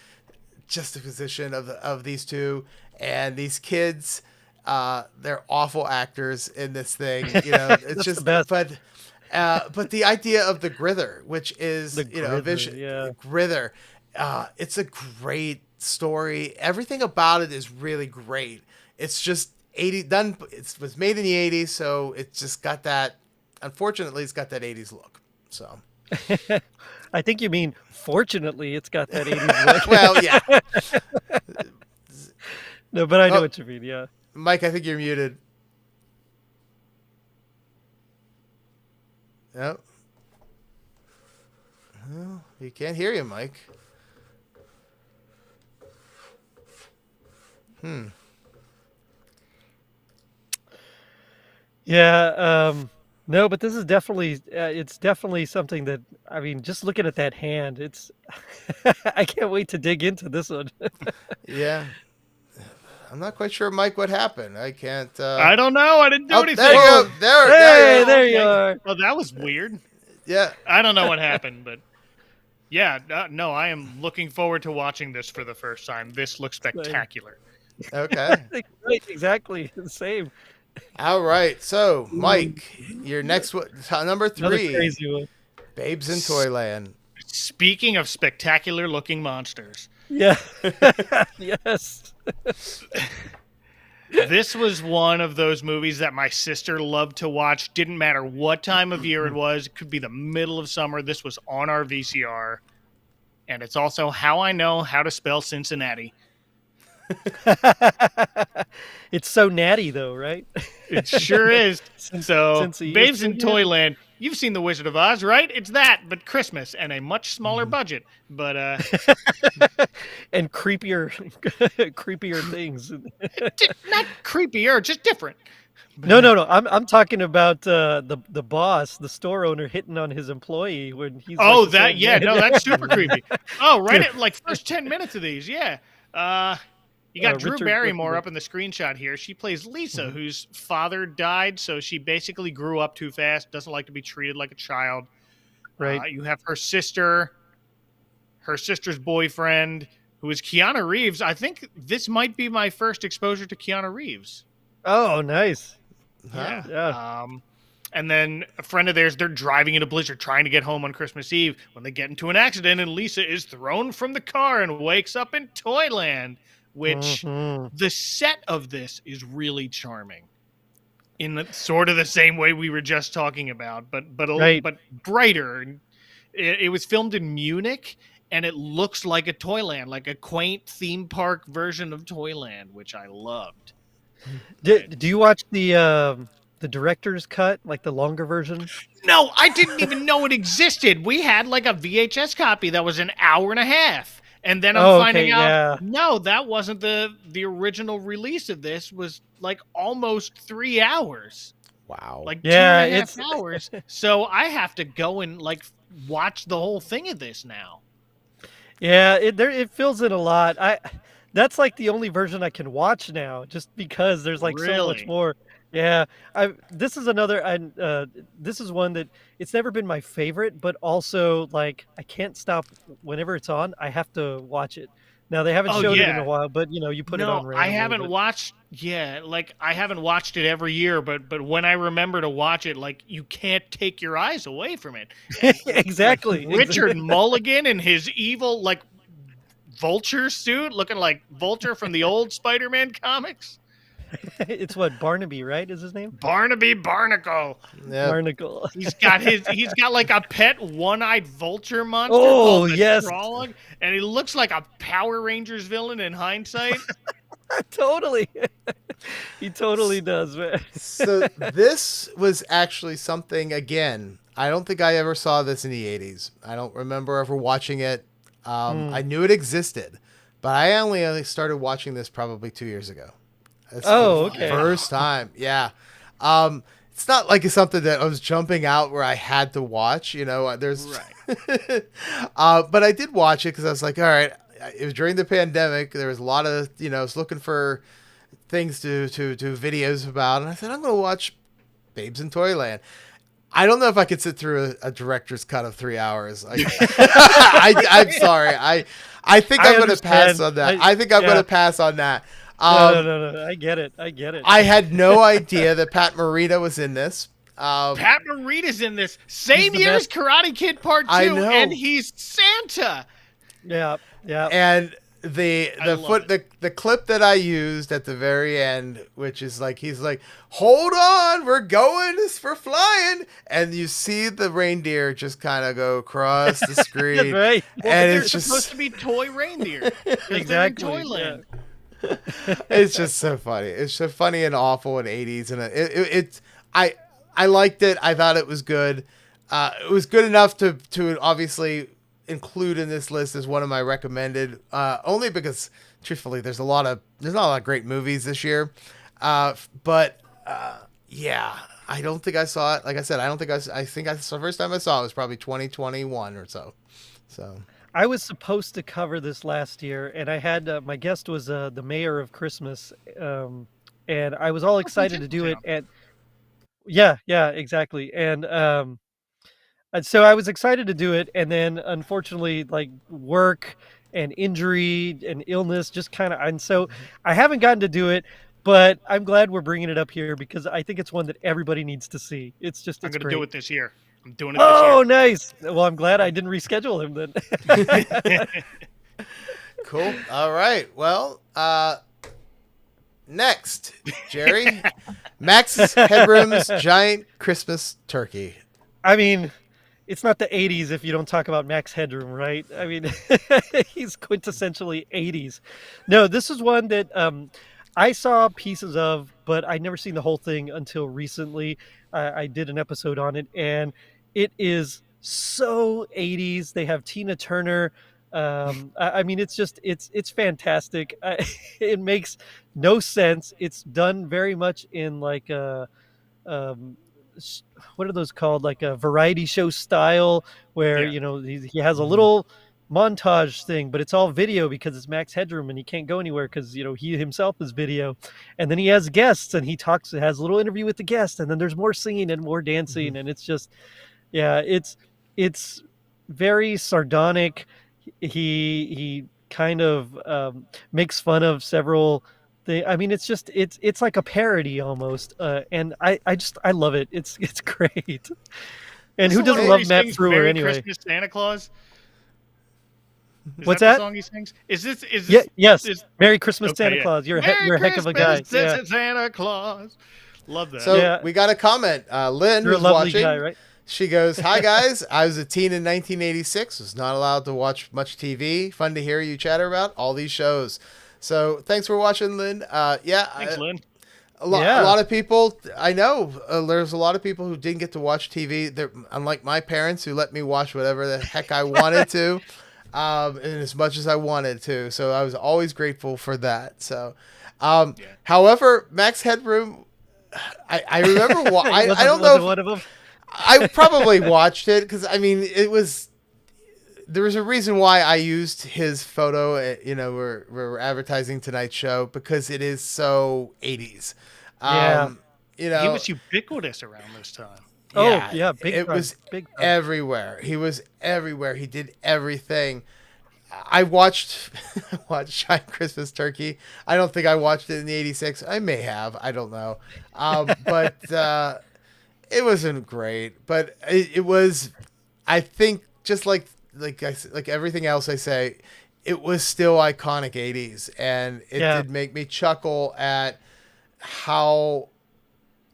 juxtaposition of these two and these kids. They're awful actors in this thing. It's just the best. But the idea of the Grither, which is Grither, vision, yeah. Grither, it's a great story. Everything about it is really great. It's just 80 done. It was made in the 80s, so it's just got that. Unfortunately, it's got that 80s look. So, I think you mean fortunately, it's got that 80s look. Well, yeah. No, but I know what you mean. Yeah, Mike, I think you're muted. Yep. Well, we can't hear you, Mike. Yeah. No, but this is definitely it's definitely something that, I mean, just looking at that hand, it's I can't wait to dig into this one. Yeah. I'm not quite sure, Mike, what happened. I can't. I don't know. I didn't do anything. There you go. There you are. Well, that was weird. Yeah. I don't know what happened, but yeah, no, I am looking forward to watching this for the first time. This looks spectacular. Okay. Right, exactly the same. All right. So, Mike, your next one, number Another 3, crazy one. Babes in Toyland. Speaking of spectacular looking monsters, Yeah. Yes. This was one of those movies that my sister loved to watch. Didn't matter what time of year it was. It could be the middle of summer. This was on our VCR. And it's also how I know how to spell Cincinnati. It's so natty, though, right? It sure is. So, Cincy, Babes it's in in Toyland. You've seen The Wizard of Oz, right? It's that, but Christmas and a much smaller budget. But and creepier, creepier things. not creepier, just different. No. I'm talking about the boss, the store owner, hitting on his employee when he's. Oh, like that yeah, no, that's super creepy. Oh, right at like first 10 minutes of these, yeah. You got Drew Richard Barrymore Clifton. up in the screenshot here. She plays Lisa, whose father died, so she basically grew up too fast. Doesn't like to be treated like a child. Right. You have her sister's boyfriend, who is Keanu Reeves. I think this might be my first exposure to Keanu Reeves. Oh, nice. Yeah. Yeah. And then a friend of theirs, they're driving in a blizzard trying to get home on Christmas Eve when they get into an accident, and Lisa is thrown from the car and wakes up in Toyland, which the set of this is really charming in sort of the same way we were just talking about, but Right. but brighter. It was filmed in Munich, and it looks like a Toyland, like a quaint theme park version of Toyland, which I loved. Do you watch the director's cut, like the longer version? No, I didn't even know it existed. We had like a VHS copy that was an hour and a half. And then I'm finding out, no, that wasn't the original release of this. Was like almost 3 hours. Wow. Like Yeah, 2.5 hours. So I have to go and like watch the whole thing of this now. Yeah, it fills in a lot. That's like the only version I can watch now, just because there's like so much Really? more. Yeah, this is another, and this is one that it's never been my favorite, but also like I can't stop whenever it's on. I have to watch it. Now they haven't Oh, showed it in yeah. a while, but you put it No, on randomly. I haven't but- watched. Yeah, like I haven't watched it every year, but when I remember to watch it, like you can't take your eyes away from it. Exactly. Richard Mulligan in his evil like vulture suit, looking like Vulture from the old Spider-Man comics. It's what, Barnaby, right? Is his name? Barnaby Barnacle. Yep. Barnacle. He's got like a pet one-eyed vulture monster. Oh, called the yes. Trolloc, and he looks like a Power Rangers villain in hindsight. Totally. He totally does, man. So this was actually something, again, I don't think I ever saw this in the 80s. I don't remember ever watching it. I knew it existed, but I only started watching this probably 2 years ago. That's okay. First time. Yeah. It's not like it's something that I was jumping out where I had to watch, there's, Right. but I did watch it because I was like, all right, it was during the pandemic. There was a lot of, I was looking for things to videos about, and I said, I'm going to watch Babes in Toyland. I don't know if I could sit through a director's cut of 3 hours. I'm sorry. I think I'm going to pass on that. I think I'm going to pass on that. No. I get it. I had no idea that Pat Morita was in this. Pat Morita's in this. Same the year as best. Karate Kid Part 2, I know. and he's Santa. Yeah. And the love the clip that I used at the very end, which is like he's like, hold on, we're going for flying, and you see the reindeer just kind of go across the screen, Right. Well, and they're it's just supposed to be toy reindeer. Exactly, Toyland. it's just so funny. It's so funny and awful in '80s, and I liked it. I thought it was good. It was good enough to obviously include in this list as one of my recommended. Only because, truthfully, there's not a lot of great movies this year. But yeah, I don't think I saw it. Like I said, I think the first time I saw it was probably 2021 or so. So. I was supposed to cover this last year, and I had my guest was the mayor of Christmas, and I was all excited to do it. And yeah, exactly. And so I was excited to do it, and then unfortunately, like work and injury and illness, just kind of, and so I haven't gotten to do it. But I'm glad we're bringing it up here because I think it's one that everybody needs to see. It's I'm going to great. do it this year. I'm doing it this Oh, year. nice. Well, I'm glad I didn't reschedule him then. Cool. All right. Well, next, Gerry, Max Headroom's giant Christmas turkey. I mean, it's not the 80s if you don't talk about Max Headroom, right? I mean, he's quintessentially 80s. No, this is one that I saw pieces of, but I'd never seen the whole thing until recently. I did an episode on it, and it is so 80s. They have Tina Turner. I mean, it's fantastic. It makes no sense. It's done very much in like um, what are those called? Like a variety show style, where he has a little montage thing, but it's all video because it's Max Headroom and he can't go anywhere because he himself is video. And then he has guests and he has a little interview with the guest, and then there's more singing and more dancing, and it's just it's very sardonic. He kind of makes fun of several things. I mean, it's like a parody almost, and I love it. It's great. And who doesn't love Matt Frewer Merry anyway? Christmas, Santa Claus. What's that? that? The song he sings? Is this? Yes. Merry Christmas, Santa Claus. You're a heck of a guy. Yeah. Santa Claus. Love that. So we got a comment. Lynn, You're who's a lovely watching, guy, right? she goes, "Hi guys, I was a teen in 1986. Was not allowed to watch much TV. Fun to hear you chatter about all these shows. So thanks for watching, Lynn. Thanks, Lynn. A lot of people, I know there's a lot of people who didn't get to watch TV. They're unlike my parents, who let me watch whatever the heck I wanted to, and as much as I wanted to. So I was always grateful for that. So, however, Max Headroom, I remember. I don't know. One of them. I probably watched it because there was a reason why I used his photo. We're advertising tonight's show because it is so 80s. He was ubiquitous around this time. It was everywhere. He was everywhere. He did everything. I watched Giant Christmas Turkey. I don't think I watched it in the 86. I may have. I don't know. But it wasn't great. But it was, I think, just like everything else I say, it was still iconic 80s. And it did make me chuckle at how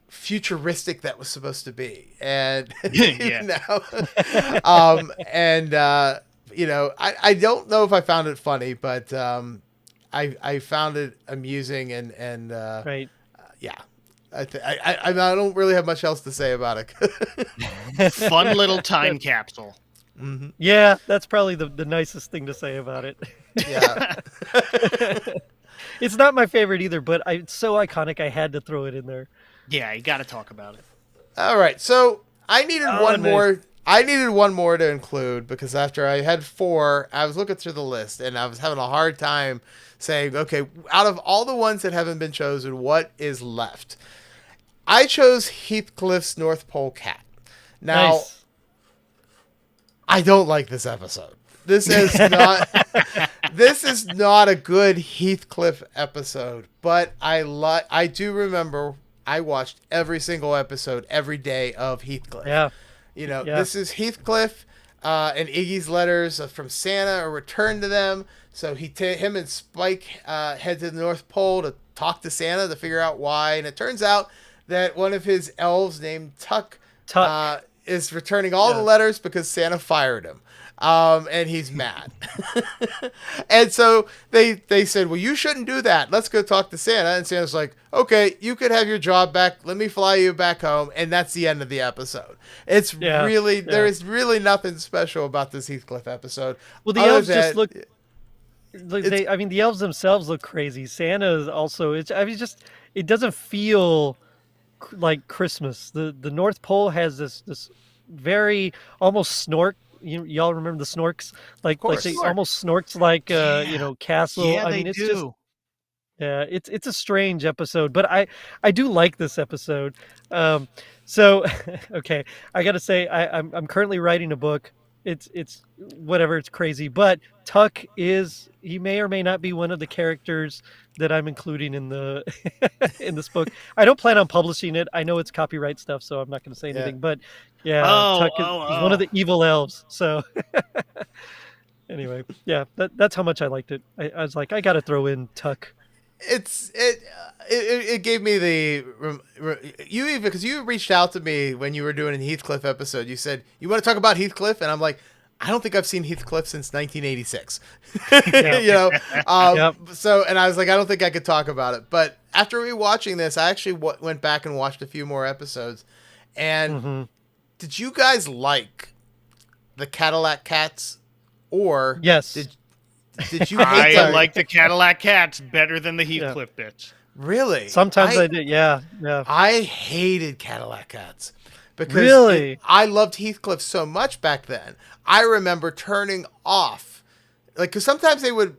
futuristic that was supposed to be. And I don't know if I found it funny, but I found it amusing and right. I don't really have much else to say about it. Fun little time capsule. Mm-hmm. Yeah, that's probably the nicest thing to say about it. Yeah. It's not my favorite either, but it's so iconic I had to throw it in there. Yeah, you got to talk about it. All right, so I needed one more. I needed one more to include because after I had 4, I was looking through the list and I was having a hard time saying, okay, out of all the ones that haven't been chosen, what is left? I chose Heathcliff's North Pole Cat. Now, Nice. I don't like this episode. This is not. This is not a good Heathcliff episode, but I do remember I watched every single episode every day of Heathcliff. Yeah. This is Heathcliff and Iggy's letters from Santa are returned to them. So him and Spike head to the North Pole to talk to Santa to figure out why. And it turns out that one of his elves named Tuck. Is returning all the letters because Santa fired him. And he's mad. And so they said, well, you shouldn't do that. Let's go talk to Santa. And Santa's like, okay, you could have your job back. Let me fly you back home. And that's the end of the episode. It's there is really nothing special about this Heathcliff episode. Well, the elves just look. The elves themselves look crazy. Santa is also. It doesn't feel like Christmas. The North Pole has this very almost snork. Y'all remember the snorks? Like they almost snorks like castle. Yeah, it's do. just it's a strange episode, but I do like this episode. So okay, I gotta say I'm currently writing a book. It's whatever, it's crazy, but Tuck he may or may not be one of the characters that I'm including in the in this book. I don't plan on publishing it. I know it's copyright stuff, so I'm not going to say anything. But Tuck is he's one of the evil elves. So Anyway, yeah, that's how much I liked it. I was like, I got to throw in Tuck. It gave me you even because you reached out to me when you were doing a Heathcliff episode. You said you want to talk about Heathcliff, and I'm like, I don't think I've seen Heathcliff since 1986. You know, Yep. so and I was like, I don't think I could talk about it. But after rewatching this, I actually went back and watched a few more episodes. And did you guys like the Cadillac Cats, or Yes. did you hate I them? like the Cadillac Cats better than the Heathcliff bits. Really? Sometimes I did. Yeah. I hated Cadillac Cats because Really? I loved Heathcliff so much back then. I remember turning off, like, because sometimes they would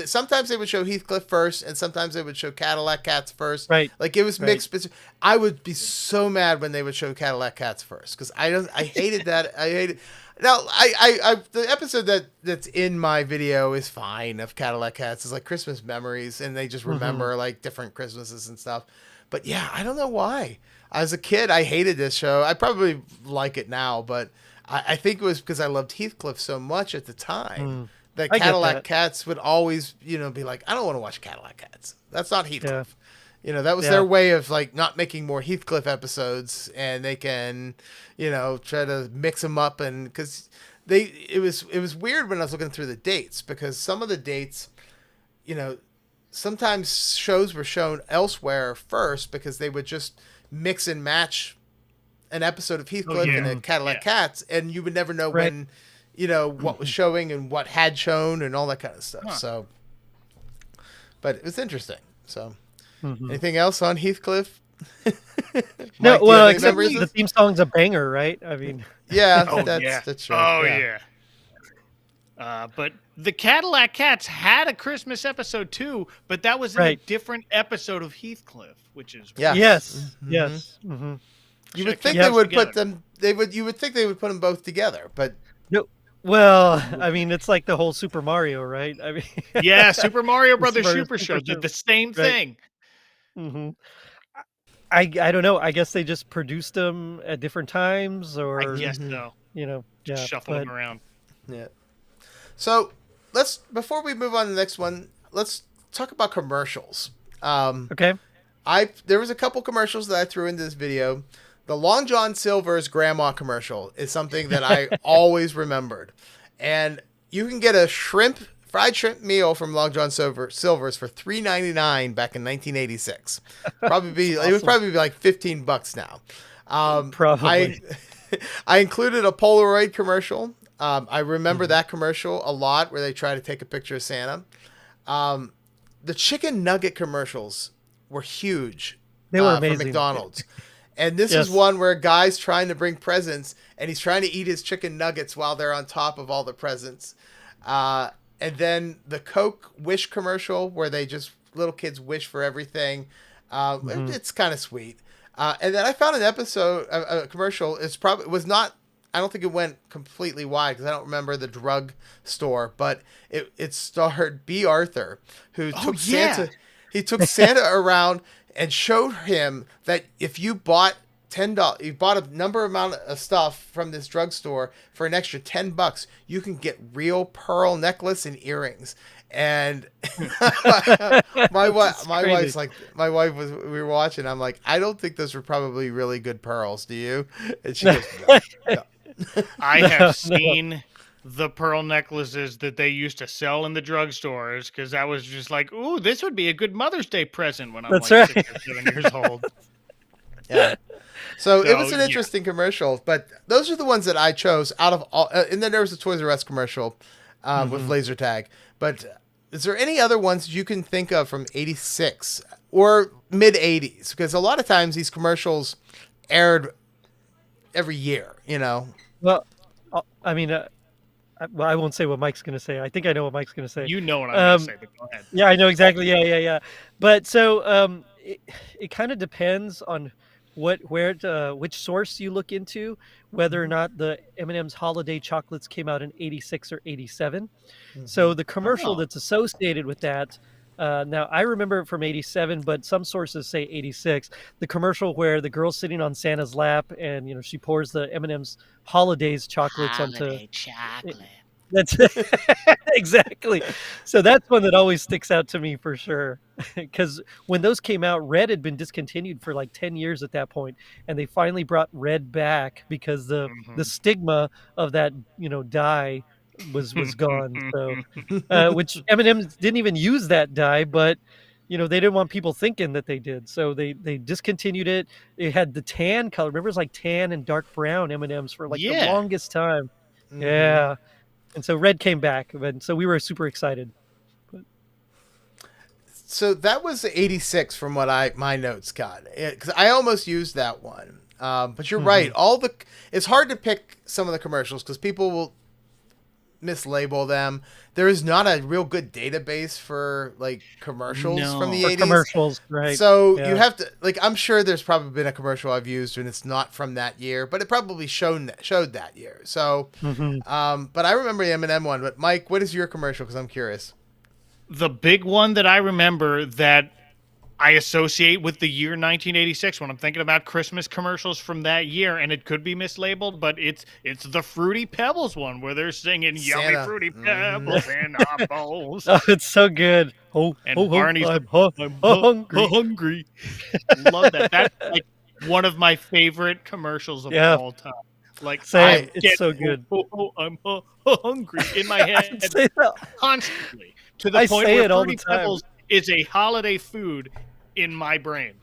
sometimes they would show Heathcliff first, and sometimes they would show Cadillac Cats first. Right. Like it was mixed. I would be so mad when they would show Cadillac Cats first because I hated that. I hated. Now, the episode that's in my video is fine of Cadillac Cats. It's like Christmas memories, and they just remember like different Christmases and stuff. But yeah, I don't know why. As a kid, I hated this show. I probably like it now, but I think it was because I loved Heathcliff so much at the time that I get Cadillac that. Cats would always, be like, I don't want to watch Cadillac Cats. That's not Heathcliff. That was Yeah. their way of like not making more Heathcliff episodes, and they can, try to mix them up, and because it was weird when I was looking through the dates, because some of the dates, sometimes shows were shown elsewhere first because they would just mix and match an episode of Heathcliff and a Cadillac Cats, and you would never know when, what was showing and what had shown and all that kind of stuff. So, but it was interesting. So. Anything else on Heathcliff? No, Mike, well, do you have any except memories? the theme song's a banger, right? I mean, Yeah, that's true. Oh yeah. But the Cadillac Cats had a Christmas episode too, but that was in a different episode of Heathcliff, which is Yeah. yes. Mm-hmm. You would Should've think kept they them would put together. them. You would think they would put them both together, but No, well, I mean, it's like the whole Super Mario, right? I mean, Yeah, Super Mario Brothers Mario Super Super Show did Show. the same Right. thing. hmm I don't know. I guess they just produced them at different times, or I guess so. yeah. Shuffle but- them around. yeah. So before we move on to the next one, let's talk about commercials. Okay. There was a couple commercials that I threw into this video. The Long John Silver's grandma commercial is something that I always remembered. And you can get a fried shrimp meal from Long John Silver's for $3.99 back in 1986. It would probably be like $15 now. Probably. I included a Polaroid commercial. I remember that commercial a lot, where they try to take a picture of Santa. The chicken nugget commercials were huge. They were for amazing. McDonald's. And this Yes. is one where a guy's trying to bring presents, and he's trying to eat his chicken nuggets while they're on top of all the presents. And then the Coke Wish commercial, where little kids wish for everything. It's kind of sweet. And then I found an episode, a commercial. I don't think it went completely wide because I don't remember the drug store, but it starred B. Arthur, who took Santa. He took Santa around and showed him that if you bought $10, you bought a amount of stuff from this drugstore for an extra $10, you can get real pearl necklace and earrings. And my wife was, we were watching. I'm like, I don't think those were probably really good pearls. Do you? And she goes, no. I have seen the pearl necklaces that they used to sell in the drugstores, because I was just like, ooh, this would be a good Mother's Day present when I'm That's like right. 6 or 7 years old. Yeah. So it was So, an yeah. interesting commercial, but those are the ones that I chose out of all. And then there was a Toys R Us commercial with laser tag. But is there any other ones you can think of from '86 or mid '80s? Because a lot of times these commercials aired every year. Well, I mean, I won't say what Mike's going to say. I think I know what Mike's going to say. You know what I'm going to say, but go ahead. Yeah, I know exactly. Yeah. But so it kind of depends on which source you look into, whether or not the M&M's holiday chocolates came out in '86 or '87. So the commercial that's associated with that. Now I remember it from '87, but some sources say '86. The commercial where the girl's sitting on Santa's lap, and she pours the M&M's holidays chocolates onto. Chocolate. That's exactly. So that's one that always sticks out to me for sure. Because when those came out, Red had been discontinued for like 10 years at that point, and they finally brought Red back because the stigma of that dye was gone. So which M&M didn't even use that dye, but they didn't want people thinking that they did, so they discontinued it. It had the tan color. Remember, it was like tan and dark brown M&Ms for like the Yeah. longest time. Mhm. Yeah. And so Red came back, and so we were super excited. So that was 86 from what my notes got, because I almost used that one. But you're right. It's hard to pick some of the commercials because people will mislabel them. There is not a real good database for like commercials from the For 80s. commercials, right? So Yeah. you have to I'm sure there's probably been a commercial I've used and it's not from that year, but it probably showed that year. So, but I remember the M&M one. But Mike, what is your commercial? Because I'm curious. The big one that I remember that I associate with the year 1986 when I'm thinking about Christmas commercials from that year, and it could be mislabeled, but it's the Fruity Pebbles one where they're singing Santa. "Yummy Fruity Pebbles in our bowls." Oh, it's so good. And Barney's I'm hungry. hungry. Love that. That's like one of my favorite commercials of all time. Like Same. It's so good. I'm hungry in my head Say that. constantly to the I point say where it all the Fruity time. Pebbles is a holiday food in my brain.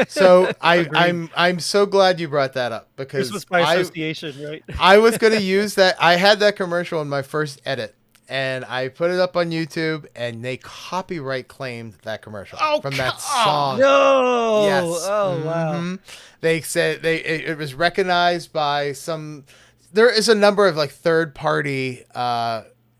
So I'm so glad you brought that up because Christmas by association, right? I was going to use that. I had that commercial in my first edit, and I put it up on YouTube, and they copyright claimed that commercial from that song. No. Yes. Oh wow. They said it was recognized by some. There is a number of like third party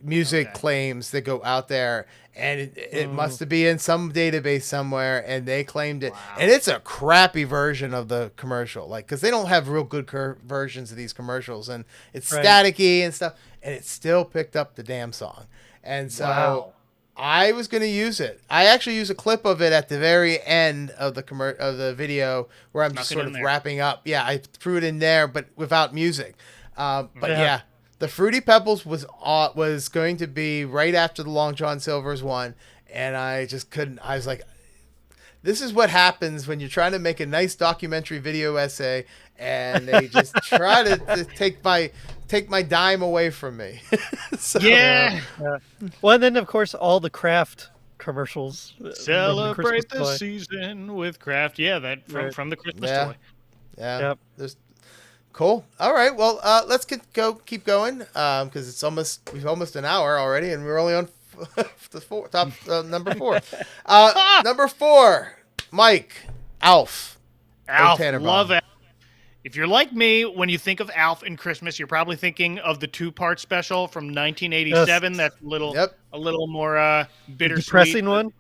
music claims that go out there, and it must be in some database somewhere, and they claimed it. And it's a crappy version of the commercial, like because they don't have real good versions of these commercials, and it's staticky and stuff, and it still picked up the damn song. And so I was going to use it. I actually use a clip of it at the very end of the video where I'm just sort of wrapping up. Yeah, I threw it in there, but without music. But yeah, the Fruity Pebbles was going to be right after the Long John Silver's one, and I just couldn't. I was like, this is what happens when you're trying to make a nice documentary video essay, and they just try to take my dime away from me. So, Yeah. Well, and then of course all the Kraft commercials. Celebrate the toy. season with Kraft. Yeah, that from the Christmas toy. Yeah. Yep. There's cool. All right. Well, let's keep going because we've almost an hour already, and we're only on number 4. Number 4, Mike, Alf. Alf, love Alf. If you're like me, when you think of Alf and Christmas, you're probably thinking of the 2-part special from 1987. That's a little more bittersweet. Depressing one.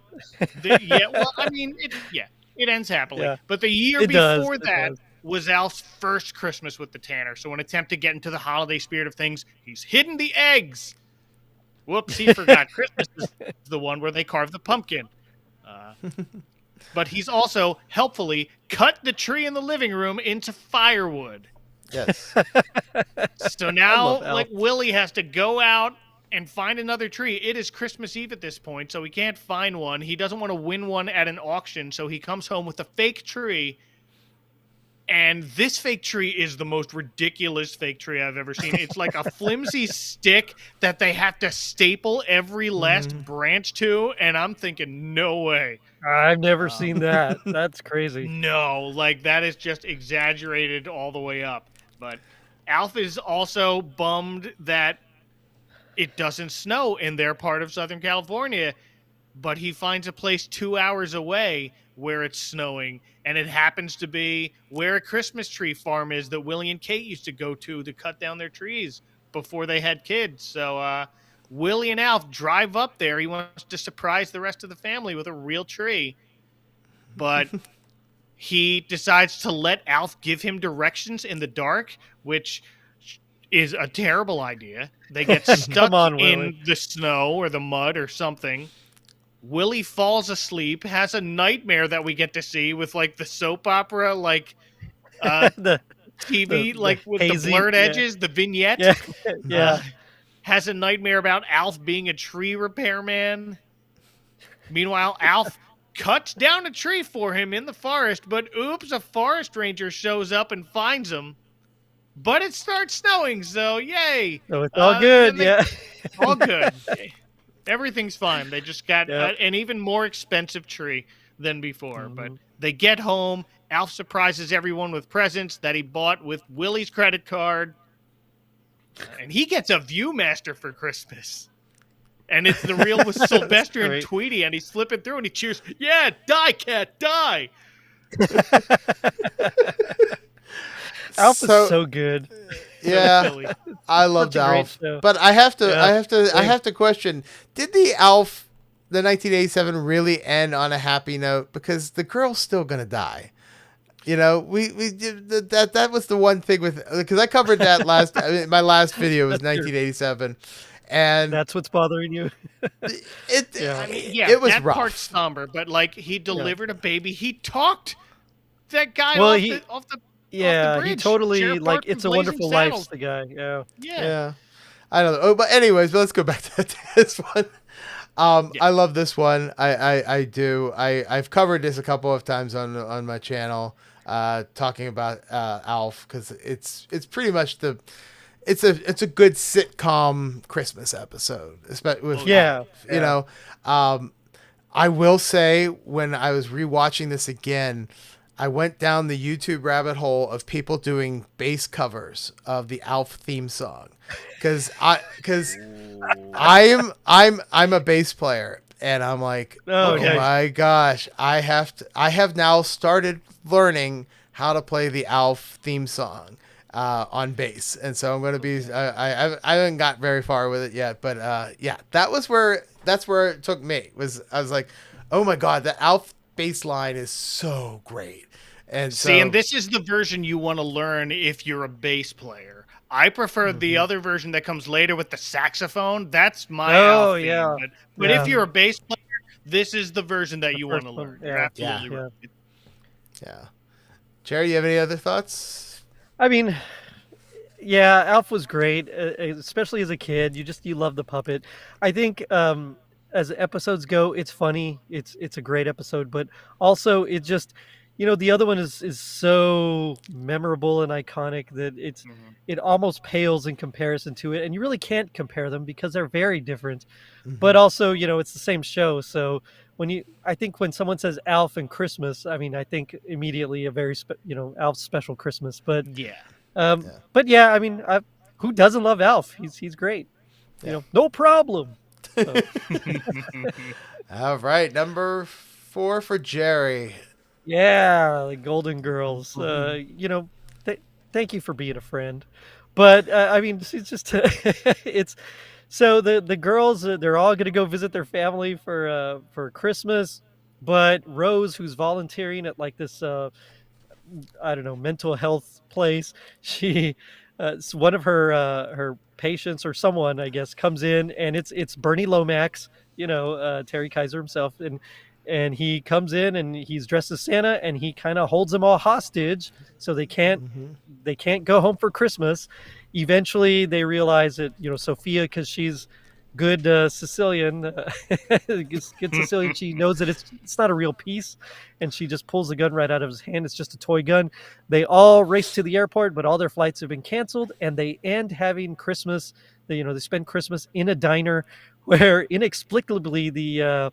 Yeah, well, I mean, it ends happily. Yeah. But the year before that was Alf's first Christmas with the Tanner. So in an attempt to get into the holiday spirit of things, he's hidden the eggs. Whoops, he forgot. Christmas is the one where they carve the pumpkin. But he's also helpfully cut the tree in the living room into firewood. Yes. So now, like, Willie has to go out and find another tree. It is Christmas Eve at this point, so he can't find one. He doesn't want to win one at an auction, so he comes home with a fake tree. And this fake tree is the most ridiculous fake tree I've ever seen. It's like a flimsy stick that they have to staple every last branch to. And I'm thinking, no way. I've never seen that. That's crazy. No, like that is just exaggerated all the way up. But Alf is also bummed that it doesn't snow in their part of Southern California. But he finds a place 2 hours away where it's snowing, and it happens to be where a Christmas tree farm is that Willie and Kate used to go to cut down their trees before they had kids. So Willie and Alf drive up there. He wants to surprise the rest of the family with a real tree, but he decides to let Alf give him directions in the dark, which is a terrible idea. They get stuck in the snow or the mud or something. Willie falls asleep, has a nightmare that we get to see with like the soap opera, like the TV, the like with hazy, the blurred edges, the vignette. Yeah. has a nightmare about Alf being a tree repairman. Meanwhile, Alf cuts down a tree for him in the forest, but oops, a forest ranger shows up and finds him. But it starts snowing, so yay! So it's all good, Then yeah. all good. Everything's fine. They just got Yep. an even more expensive tree than before. Mm-hmm. But they get home. Alf surprises everyone with presents that he bought with Willie's credit card. And he gets a Viewmaster for Christmas. And it's the reel with Sylvester and great. Tweety, and he's flipping through and he cheers, yeah, die, cat, die. Alf is so good. Yeah, I loved Such a great Alf, show. but I have to, Yeah, I have to question: did the Alf, the 1987, really end on a happy note? Because the girl's still gonna die. You know, we did that was the one thing with, because I covered that last my last video was 1987, and That's what's bothering you. yeah. I mean, yeah, it was that rough. part's somber, but like he delivered a baby. He talked that guy Well, off the Yeah, he bridge. totally Sheriff like Bart from It's a Blazing Wonderful Life. Saddles. The guy, yeah. Yeah. I don't know. Oh, but anyways, let's go back to this one. I love this one. I do. I've covered this a couple of times on my channel, talking about Alf, because it's pretty much it's a good sitcom Christmas episode, especially with Yeah, Alf, you know. I will say, when I was rewatching this again, I went down the YouTube rabbit hole of people doing bass covers of the Alf theme song, because I'm a bass player, and I'm like, Oh, oh okay. my gosh, I have now started learning how to play the Alf theme song on bass, and so I'm going to be I haven't got very far with it yet, but yeah, that's where it took me. I was like, oh my god, the Alf bass line is so great. And so, See, and this is the version you want to learn if you're a bass player. I prefer the other version that comes later with the saxophone. That's my Alf theme. yeah. But Yeah. if you're a bass player, this is the version that you want to first one, learn. yeah. You're absolutely Yeah. right. yeah. Gerry, you have any other thoughts? I mean, yeah, Alf was great, especially as a kid. You love the puppet. I think as episodes go, it's funny. It's a great episode, but also it just, the other one is so memorable and iconic that it almost pales in comparison to it, and you really can't compare them because they're very different. But also, it's the same show, so I think when someone says Alf and Christmas, I mean, I think immediately a very Alf's Special Christmas, but. Yeah. But yeah, I mean, who doesn't love Alf? He's great. No problem. So. All right, number 4 for Gerry. Yeah, the Golden Girls. Thank you for being a friend. But I mean, it's just it's so the girls, they're all gonna go visit their family for Christmas, but Rose, who's volunteering at like this I don't know, mental health place, she one of her patients or someone, I guess, comes in, and it's Bernie Lomax, Terry Kaiser himself, and he comes in and he's dressed as Santa, and he kind of holds them all hostage, so they can't go home for Christmas. Eventually they realize that Sophia, because she's good Sicilian, good Sicilian, she knows that it's not a real piece, and she just pulls the gun right out of his hand. It's just a toy gun. They all race to the airport, but all their flights have been canceled, and they end having Christmas. They spend Christmas in a diner where inexplicably the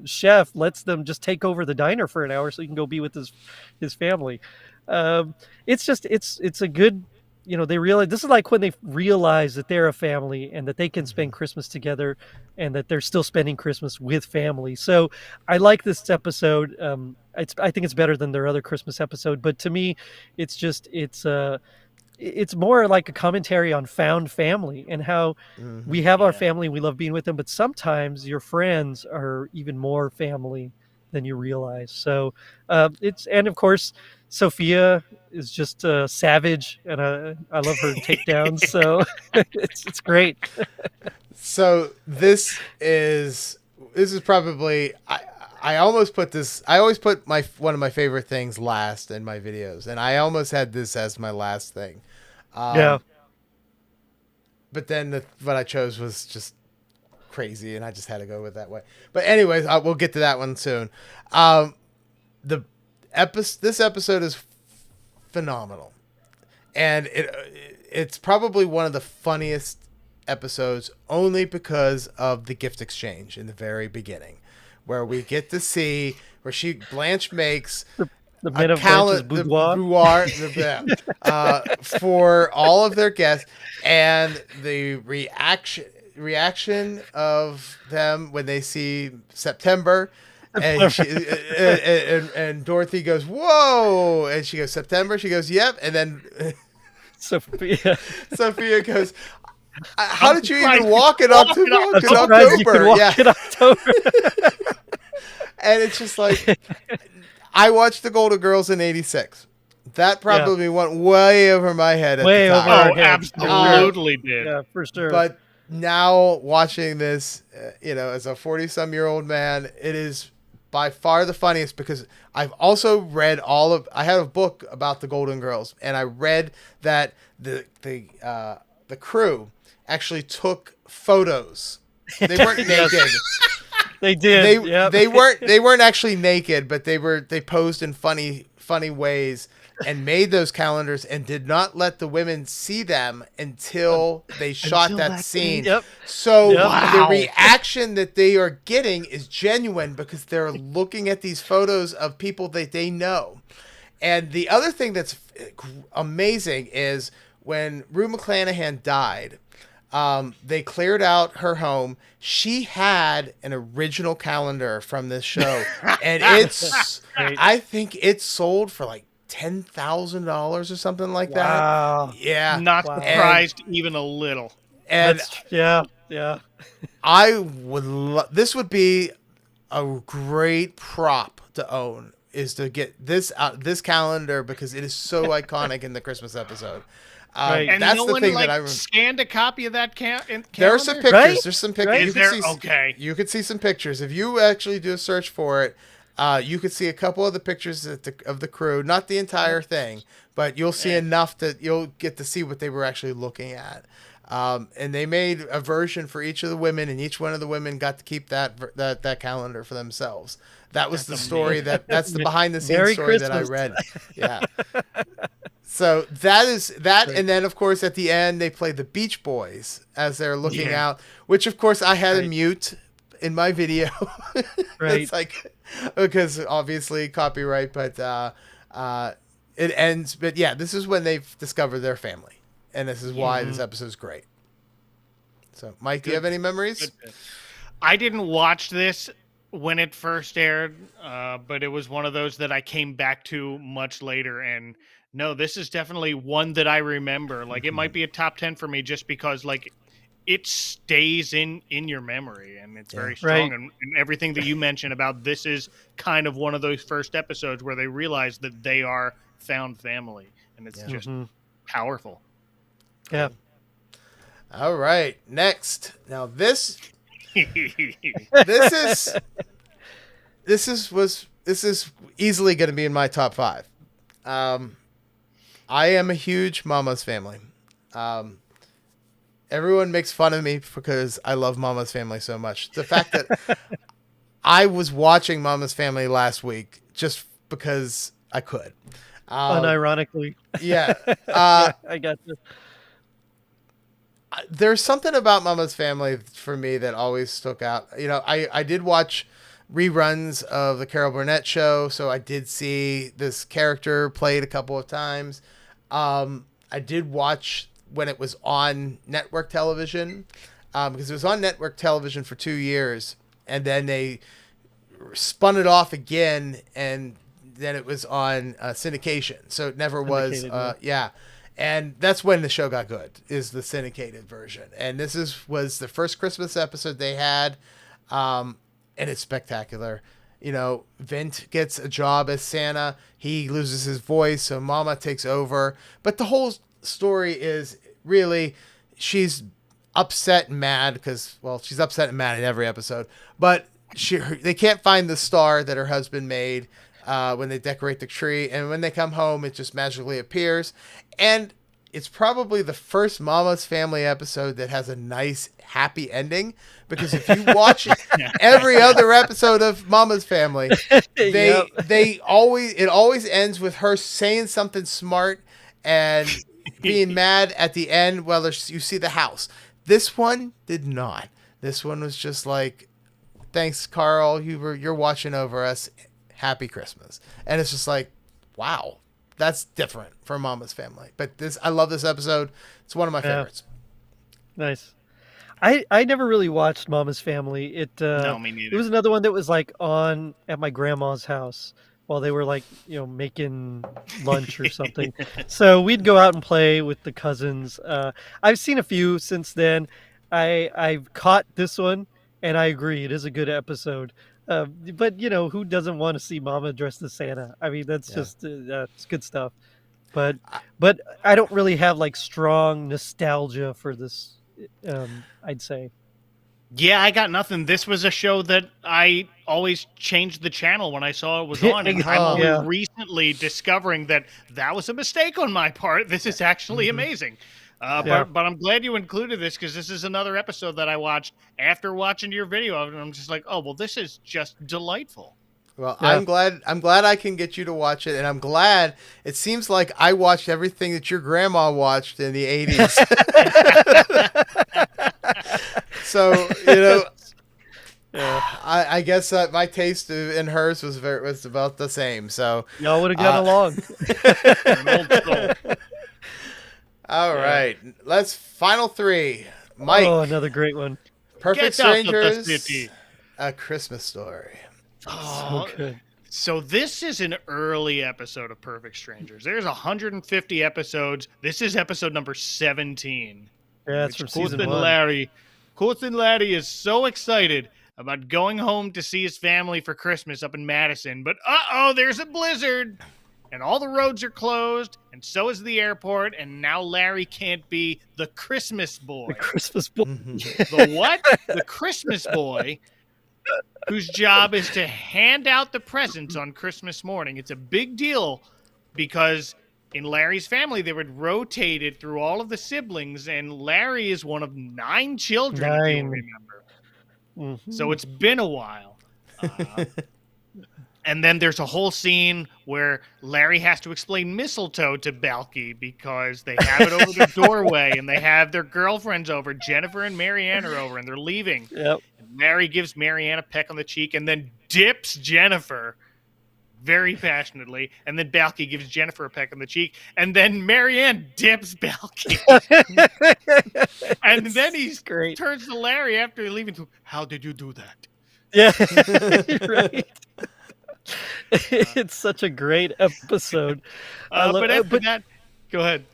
chef lets them just take over the diner for an hour so he can go be with his family. It's a good. They realize this is like when they realize that they're a family and that they can spend Christmas together, and that they're still spending Christmas with family. So I like this episode. I think it's better than their other Christmas episode, but to me, it's more like a commentary on found family and how we have our family, we love being with them, but sometimes your friends are even more family than you realize. So and of course, Sophia is just savage, and I love her takedowns. So it's great. So this is probably, I almost put this. I always put one of my favorite things last in my videos, and I almost had this as my last thing. Yeah. but then what I chose was just crazy, and I just had to go with that way. But anyways, we'll get to that one soon. This episode is phenomenal, and it's probably one of the funniest episodes only because of the gift exchange in the very beginning, where we get to see where Blanche makes the men of Blanche's boudoir for all of their guests, and the reaction of them when they see September. And and Dorothy goes, "Whoa!" And she goes, "September." She goes, "Yep." And then Sophia goes, "How did you even walk in October?" In October. And it's just like, I watched The Golden Girls in '86. That probably went way over my head. Way over our head. Absolutely did. Yeah, for sure. But now watching this, as a 40-some-year-old man, it is by far the funniest, because I've also read I have a book about the Golden Girls, and I read that the crew actually took photos. They weren't naked. They did. They weren't actually naked, but they posed in funny ways and made those calendars and did not let the women see them until they shot that scene. Yep. So the reaction that they are getting is genuine, because they're looking at these photos of people that they know. And the other thing that's amazing is when Rue McClanahan died, they cleared out her home. She had an original calendar from this show, and I think it sold for like $10,000 or something like that. Wow. Yeah. Not surprised even a little. And yeah. I would this would be a great prop to own, is to get this calendar, because it is so iconic in the Christmas episode. And that's no the one thing that I scanned a copy of that calendar? There are some pictures. Right? There's some pictures. Right? You could see some pictures. If you actually do a search for it, you could see a couple of the pictures of the crew, not the entire thing, but you'll see enough that you'll get to see what they were actually looking at. And they made a version for each of the women, and each one of the women got to keep that calendar for themselves. That was the story that's the behind the scenes story that I read. Yeah. So that is that. And then of course at the end they play the Beach Boys as they're looking out, which of course I had to mute in my video. Right. It's like, because obviously copyright, but it ends. But yeah, this is when they've discovered their family, and this is why this episode is great. So, Mike, do you have any memories? I didn't watch this when it first aired, but it was one of those that I came back to much later. And no, this is definitely one that I remember. Like, it might be a top 10 for me just because, like, it stays in your memory, and it's very strong. Right. And everything that you mentioned about this is kind of one of those first episodes where they realize that they are found family, and it's just powerful. Yeah. All right, next. Now this is easily going to be in my top 5. I am a huge Mama's Family. Everyone makes fun of me because I love Mama's Family so much. The fact that I was watching Mama's Family last week just because I could. Unironically. Yeah. I got you. There's something about Mama's Family for me that always stuck out. You know, I did watch reruns of the Carol Burnett show, so I did see this character played a couple of times. I did watch when it was on network television, because it was on network television for 2 years, and then they spun it off again, and then it was on syndication. So it never was, And that's when the show got good, is the syndicated version. And this was the first Christmas episode they had, and it's spectacular. You know, Vint gets a job as Santa. He loses his voice, so Mama takes over. But the whole story is really, she's upset and mad because, well, she's upset and mad in every episode. But they can't find the star that her husband made when they decorate the tree. And when they come home, it just magically appears. And it's probably the first Mama's Family episode that has a nice happy ending, because if you watch every other episode of Mama's Family, it always ends with her saying something smart and being mad at the end while you see the house. This one did not. This one was just like, thanks, Carl, you're watching over us. Happy Christmas. And it's just like, wow, that's different from Mama's Family. But I love this episode. It's one of my favorites. Nice. I never really watched Mama's Family. No, me neither. It was another one that was like on at my grandma's house while they were like, making lunch or something. So we'd go out and play with the cousins. I've seen a few since then. I've caught this one, and I agree, it is a good episode. But who doesn't want to see Mama dressed as Santa? I mean, that's just it's good stuff. But I don't really have like strong nostalgia for this. I'd say. Yeah, I got nothing. This was a show that I always changed the channel when I saw it was on, and I'm only recently discovering that was a mistake on my part. This is actually amazing. But I'm glad you included this, because this is another episode that I watched after watching your video of it, and I'm just like, oh, well, this is just delightful. Well, I'm glad I can get you to watch it, and I'm glad it seems like I watched everything that your grandma watched in the 80s. So, I guess my taste in hers was about the same. So y'all would have got along. An old soul. All right, let's final three. Mike. Oh, another great one. Perfect Strangers, A Christmas Story. Oh, so good. So this is an early episode of Perfect Strangers. There's 150 episodes. This is episode number 17. Yeah, that's from season 1. Cousin Larry is so excited about going home to see his family for Christmas up in Madison, but there's a blizzard, and all the roads are closed, and so is the airport, and now Larry can't be the Christmas boy. The Christmas boy. The what? The Christmas boy, whose job is to hand out the presents on Christmas morning. It's a big deal because in Larry's family, they would rotate it through all of the siblings, and Larry is one of 9 children, if you remember. Mm-hmm. So it's been a while. And then there's a whole scene where Larry has to explain mistletoe to Balky because they have it over the doorway, and they have their girlfriends over. Jennifer and Marianne are over, and they're leaving. Yep. And Larry gives Marianne a peck on the cheek and then dips Jennifer very passionately. And then Balky gives Jennifer a peck on the cheek, and then Marianne dips Balky. And then he turns to Larry after leaving to, how did you do that? Yeah, right. It's such a great episode. But after that, go ahead.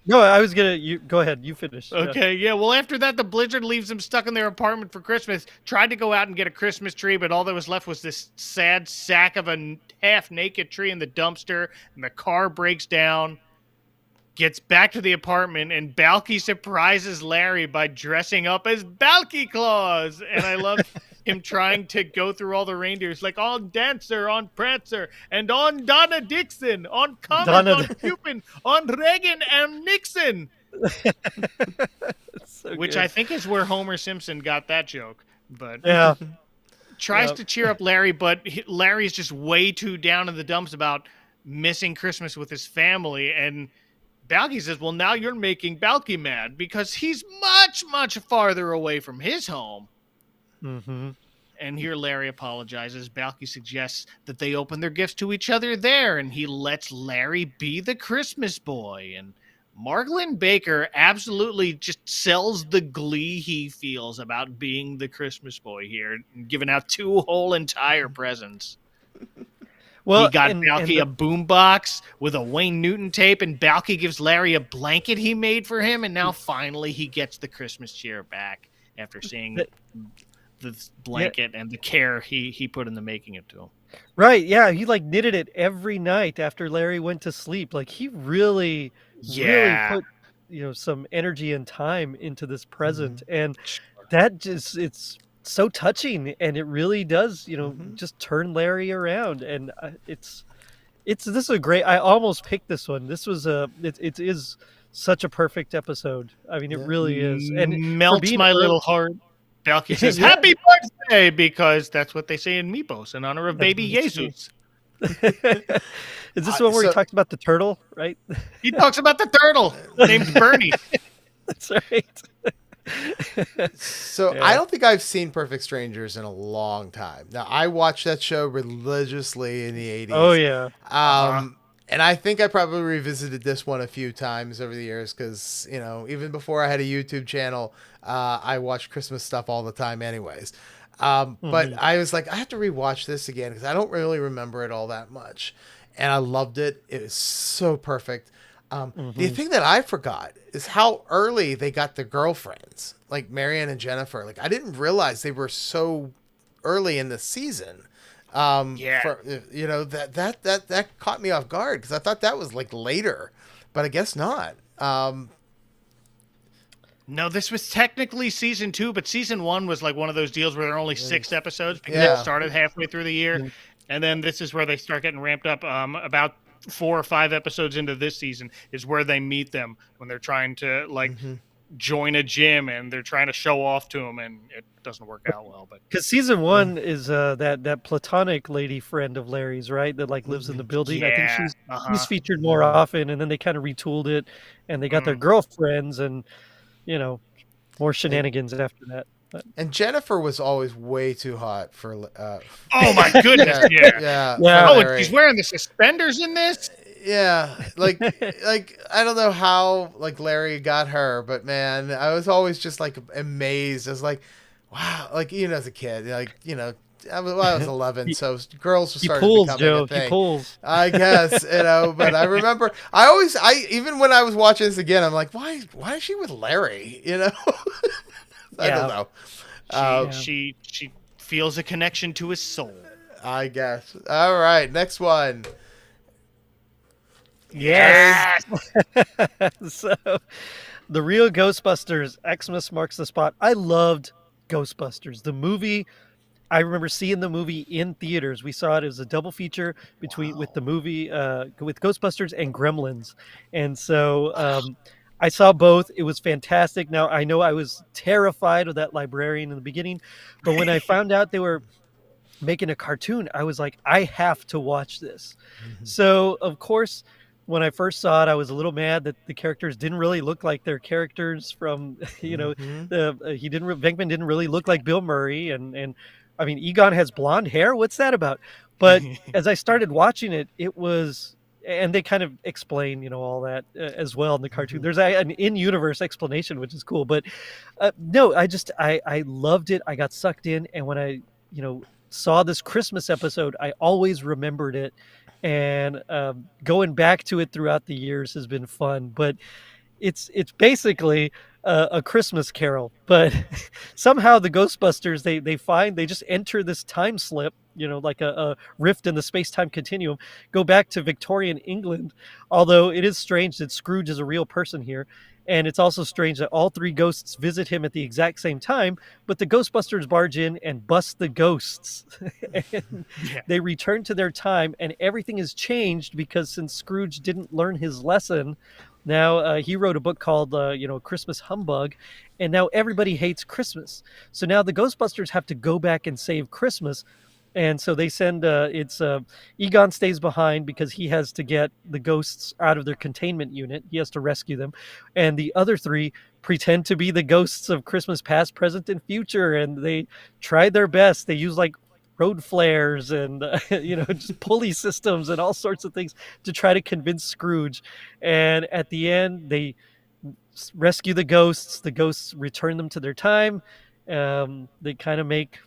No, I was gonna. You go ahead. You finish. Okay, yeah. Well, after that, the blizzard leaves them stuck in their apartment for Christmas. Tried to go out and get a Christmas tree, but all that was left was this sad sack of a half-naked tree in the dumpster. And the car breaks down. Gets back to the apartment, and Balky surprises Larry by dressing up as Balky Claus. And I love him trying to go through all the reindeers, like on Dancer, on Prancer, and on Donna Dixon, on Comet, on Cupid, on Reagan and Nixon. So which good. I think is where Homer Simpson got that joke. But yeah, tries to cheer up Larry, but Larry's just way too down in the dumps about missing Christmas with his family. And Balky says, well, now you're making Balky mad because he's much, much farther away from his home. Mm-hmm. And here Larry apologizes. Balky suggests that they open their gifts to each other there, and he lets Larry be the Christmas boy. And Margolin Baker absolutely just sells the glee he feels about being the Christmas boy here, and giving out 2 whole entire presents. Well, he got Balky a boombox with a Wayne Newton tape, and Balky gives Larry a blanket he made for him, and now finally he gets the Christmas cheer back after seeing the blanket and the care he put into making it to him. Right, yeah, he like knitted it every night after Larry went to sleep. Like he really put some energy and time into this present, and that just it's so touching, and it really does just turn Larry around. And this is a great. I almost picked this one. This was it is such a perfect episode. I mean, it really is. And for Melts being my early, little heart. Balky says, Yeah. "Happy birthday," because that's what they say in Meepos in honor of baby That's true. Jesus. Is this the one where he talks about the turtle, right? He talks about the turtle named Bernie. That's right. So Yeah. I don't think I've seen Perfect Strangers in a long time. Now I watched that show religiously in the 80s. Oh yeah. And I think I probably revisited this one a few times over the years because, you know, even before I had a YouTube channel, I watched Christmas stuff all the time anyways. But I was like, I have to rewatch this again because I don't really remember it all that much. And I loved it. It was so perfect. The thing that I forgot is how early they got their girlfriends, like Marianne and Jennifer. Like I didn't realize they were so early in the season. You know, that caught me off guard because I thought that was like later, but I guess not. No, this was technically season 2, but season 1 was like one of those deals where there are only 6 episodes because it started halfway through the year. And then this is where they start getting ramped up. About 4 or 5 episodes into this season is where they meet them when they're trying to like join a gym and they're trying to show off to them, and it doesn't work out well. But because season 1 is that platonic lady friend of Larry's, right? That like lives in the building. I think she's featured more often, and then they kind of retooled it, and they got their girlfriends, and you know, more shenanigans after that. But. And Jennifer was always way too hot for. Oh my goodness! Yeah. Oh, and she's wearing the suspenders in this. Yeah, like I don't know how like Larry got her, but man, I was always just like amazed. I was like, wow, like even as a kid, like you know, I was 11, so girls were starting to become a thing. He pulls. I guess you know, but I remember I even when I was watching this again, I'm like, why is she with Larry? You know, I don't know. She feels a connection to his soul. I guess. All right, next one. Yes. So, the real Ghostbusters, Xmas marks the spot. I loved Ghostbusters. The movie, I remember seeing the movie in theaters. We saw it as a double feature with the movie with Ghostbusters and Gremlins, and so I saw both. It was fantastic. Now I know I was terrified of that librarian in the beginning, but when I found out they were making a cartoon, I was like, I have to watch this. So of course, when I first saw it, I was a little mad that the characters didn't really look like their characters from, you know, Venkman didn't really look like Bill Murray. And I mean, Egon has blonde hair. What's that about? But as I started watching it, it was, and they kind of explain, you know, all that as well in the cartoon. There's an in-universe explanation, which is cool. But no, I loved it. I got sucked in. And when I, you know, saw this Christmas episode, I always remembered it. And going back to it throughout the years has been fun, but it's basically a Christmas Carol. But somehow the Ghostbusters they just enter this time slip, you know, like a rift in the space-time continuum, go back to Victorian England. Although it is strange that Scrooge is a real person here. And it's also strange that all 3 ghosts visit him at the exact same time, but the Ghostbusters barge in and bust the ghosts. And they return to their time, and everything has changed because since Scrooge didn't learn his lesson, now he wrote a book called, Christmas Humbug, and now everybody hates Christmas. So now the Ghostbusters have to go back and save Christmas. And so they send, Egon stays behind because he has to get the ghosts out of their containment unit. He has to rescue them. And the other 3 pretend to be the ghosts of Christmas past, present, and future. And they tried their best. They use like road flares and, just pulley systems and all sorts of things to try to convince Scrooge. And at the end, they rescue the ghosts. The ghosts return them to their time. They kind of make...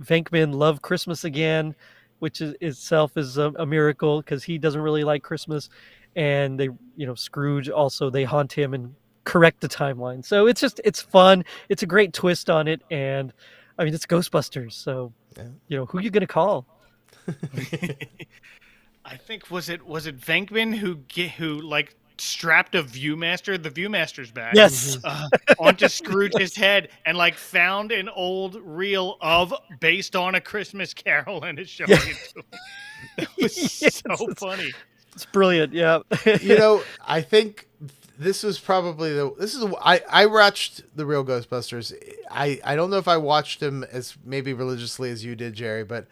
Venkman love Christmas again, which itself is a miracle because he doesn't really like Christmas. And they, Scrooge also, they haunt him and correct the timeline. So it's fun. It's a great twist on it. And I mean, it's Ghostbusters. So, who are you going to call? I think was it Venkman who like strapped the Viewmaster's back onto Scrooge's head and like found an old reel of based on A Christmas Carol and is showing it to him. That was so funny. It's brilliant. Yeah. I think this was probably I watched the real Ghostbusters. I don't know if I watched them as maybe religiously as you did, Gerry, but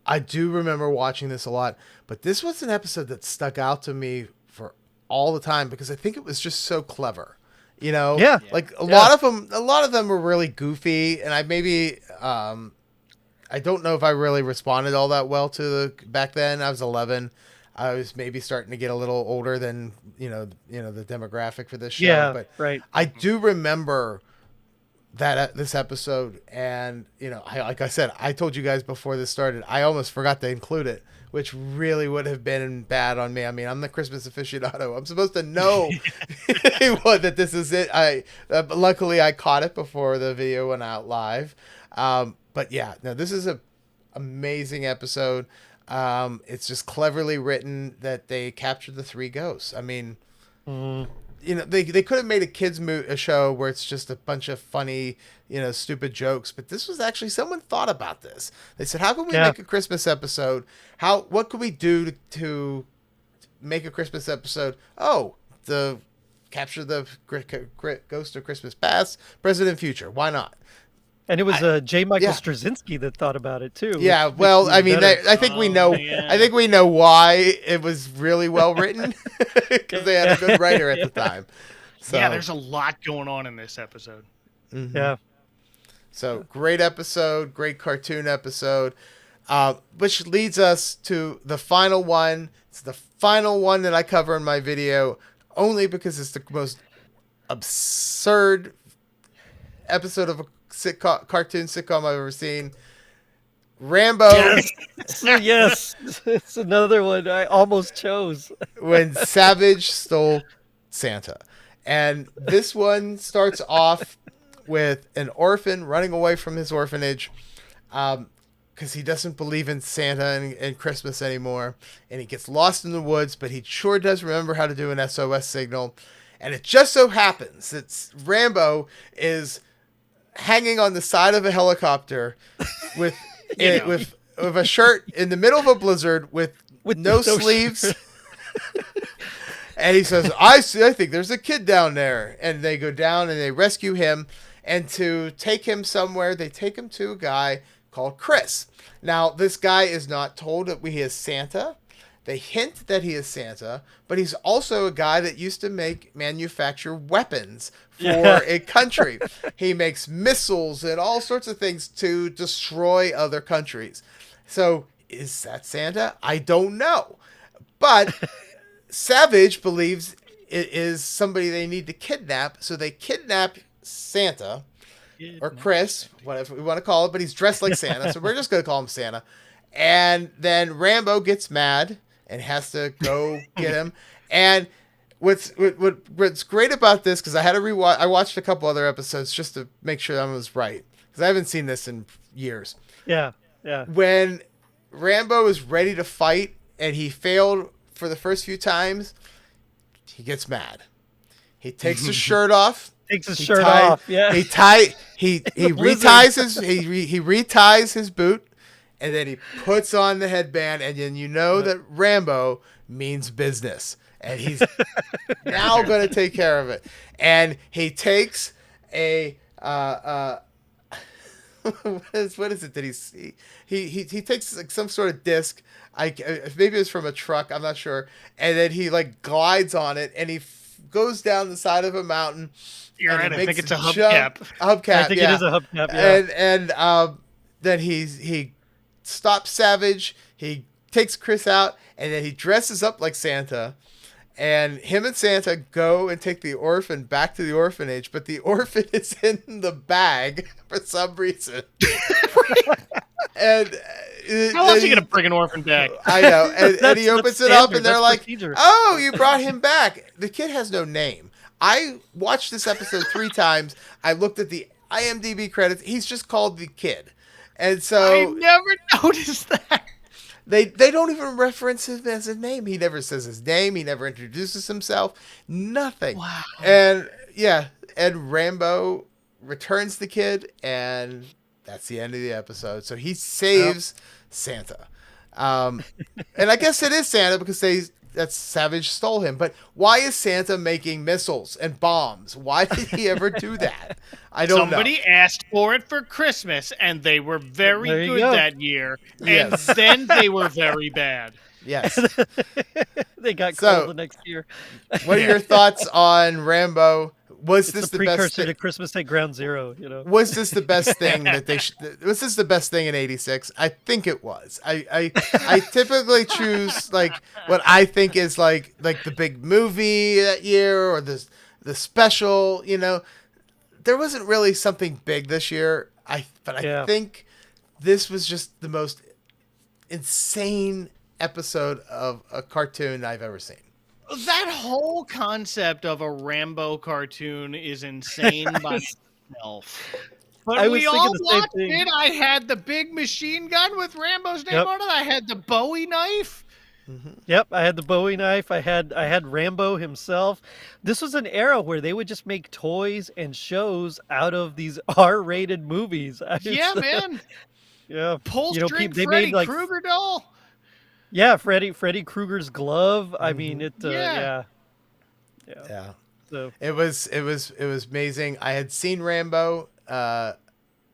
I do remember watching this a lot. But this was an episode that stuck out to me for all the time because I think it was just so clever. Yeah. Like a lot of them were really goofy, and I don't know if I really responded all that well to back then. I was 11. I was maybe starting to get a little older than the demographic for this show. Yeah, but right. I do remember that this episode, and like I said, I told you guys before this started, I almost forgot to include it, which really would have been bad on me. I mean, I'm the Christmas aficionado. I'm supposed to know that this is it. Luckily I caught it before the video went out live. But yeah, no, this is an amazing episode. It's just cleverly written that they captured the three ghosts. I mean, they could have made a kids a show where it's just a bunch of funny, stupid jokes. But this was actually, someone thought about this. They said, how can we make a Christmas episode? What could we do to make a Christmas episode? Oh, capture the ghost of Christmas past, present, and future. Why not? And it was J. Michael Straczynski that thought about it too. Yeah, well, I mean, I think we know. Yeah. I think we know why it was really well written because they had a good writer at the time. So, yeah, there's a lot going on in this episode. Mm-hmm. Yeah. So great episode, great cartoon episode, which leads us to the final one. It's the final one that I cover in my video, only because it's the most absurd episode of a cartoon sitcom I've ever seen. Rambo. Yes. It's another one I almost chose. When Savage stole Santa. And this one starts off with an orphan running away from his orphanage because he doesn't believe in Santa and Christmas anymore. And he gets lost in the woods, but he sure does remember how to do an SOS signal. And it just so happens that Rambo is hanging on the side of a helicopter with with a shirt in the middle of a blizzard with no sleeves. And he says, I think there's a kid down there. And they go down and they rescue him. And to take him somewhere, they take him to a guy called Chris. Now, this guy is not told that he is Santa. They hint that he is Santa, but he's also a guy that used to manufacture weapons for a country. He makes missiles and all sorts of things to destroy other countries. So is that Santa? I don't know. But Savage believes it is somebody they need to kidnap. So they kidnap Santa or Chris, whatever we want to call it, but he's dressed like Santa. So we're just going to call him Santa. And then Rambo gets mad and has to go get him. And what's great about this, because I had to rewatch, I watched a couple other episodes just to make sure I was right, because I haven't seen this in years. Yeah. When Rambo is ready to fight and he failed for the first few times, he gets mad. He takes his shirt off. Takes his shirt off. Yeah. He reties his boot. And then he puts on the headband, and then that Rambo means business. And he's now going to take care of it. And he takes a what is it that he takes like some sort of disc. Maybe it was from a truck. I'm not sure. And then he like glides on it, and he goes down the side of a mountain. You're right. I think it's a hubcap. Hubcap. I think it is a hubcap. Yeah. And then he stops Savage. He takes Chris out, and then he dresses up like Santa. And him and Santa go and take the orphan back to the orphanage, but the orphan is in the bag for some reason. And how long are you gonna bring an orphan back? I know. And he opens it up, and they're like, procedure. "Oh, you brought him back." The kid has no name. I watched this episode 3 times. I looked at the IMDb credits. He's just called the kid. And so I never noticed that. They don't even reference him as a name. He never says his name. He never introduces himself. Nothing. Wow. And Rambo returns the kid, and that's the end of the episode. So he saves Santa. And I guess it is Santa because that Savage stole him. But why is Santa making missiles and bombs? Why did he ever do that? I don't know. Somebody asked for it for Christmas, and they were very There you good go. that year. Yes. And then they were very bad. Yes. They got So- cold the next year. What are your thoughts on Rambo? Was It's this the the best precursor thing? to Christmas at Ground Zero, you know. Was this the best thing that they? Was this the best thing in '86? I think it was. I typically choose like what I think is like the big movie that year or the special. You know, there wasn't really something big this year. I think this was just the most insane episode of a cartoon I've ever seen. That whole concept of a Rambo cartoon is insane by itself. But I was we thinking all the same watched thing. it. I had the big machine gun with Rambo's name Yep. on it. I had the Bowie knife. Yep, I had the Bowie knife. I had Rambo himself. This was an era where they would just make toys and shows out of these R-rated movies. Yeah, man. Yeah, Pull you know, string they Freddy made like Krueger doll. Freddy Krueger's glove. I mean, it. Yeah. Yeah. So It was amazing. I had seen Rambo.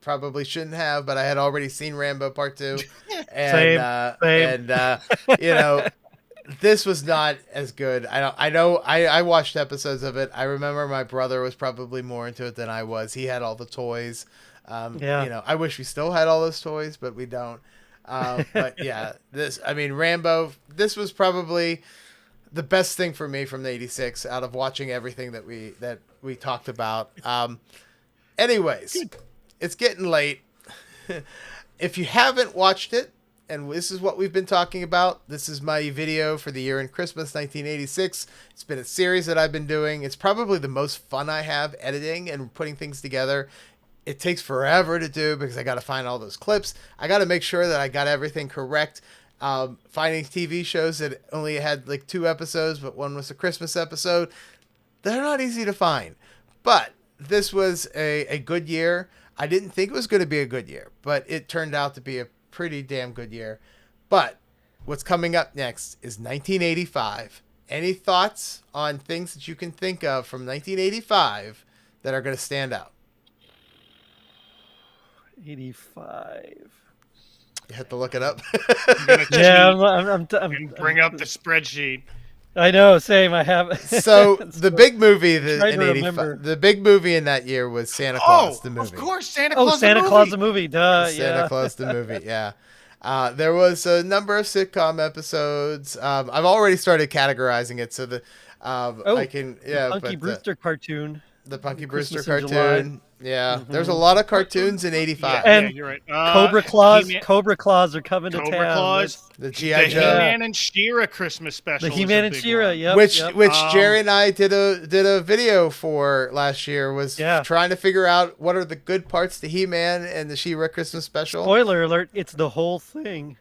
Probably shouldn't have, but I had already seen Rambo Part 2. And Same. and you know, this was not as good. I watched episodes of it. I remember my brother was probably more into it than I was. He had all the toys. Yeah. You know, I wish we still had all those toys, but we don't. But yeah, Rambo, this was probably the best thing for me from the '86 out of watching everything that we talked about. Anyways, it's getting late. If you haven't watched it, and this is what we've been talking about, this is my video for the year in Christmas 1986. It's been a series that I've been doing. It's probably the most fun I have editing and putting things together. It takes forever to do because I got to find all those clips. I got to make sure that I got everything correct. Finding TV shows that only had like 2 episodes, but one was a Christmas episode. They're not easy to find. But this was a good year. I didn't think it was going to be a good year, but it turned out to be a pretty damn good year. But what's coming up next is 1985. Any thoughts on things that you can think of from 1985 that are going to stand out? 85. You have to look it up. I'm gonna cheat Yeah, and bring up the spreadsheet. I know. Same. I have. So the big movie Trying in to 85, remember. the big movie in that year was Santa Claus the movie. Of course, Santa Oh, Claus. Santa the Claus movie. the movie. Duh. Santa Yeah. Claus the movie, yeah. There was a number of sitcom episodes. I've already started categorizing it so that I can Punky Brewster cartoon. the Punky Christmas Brewster in July. cartoon. Yeah, there's a lot of cartoons in '85. Yeah, And you're right. Cobra Claws. He-Man- Cobra Claws are coming to Cobra town. Claus. The The GI Joe, He-Man and She-Ra Christmas special. The is a He-Man and big She-Ra. one. Yep. which yep. Jerry and I did a video for last year, was Yeah. trying to figure out what are the good parts to He-Man and the She-Ra Christmas special. Spoiler alert! It's the whole thing.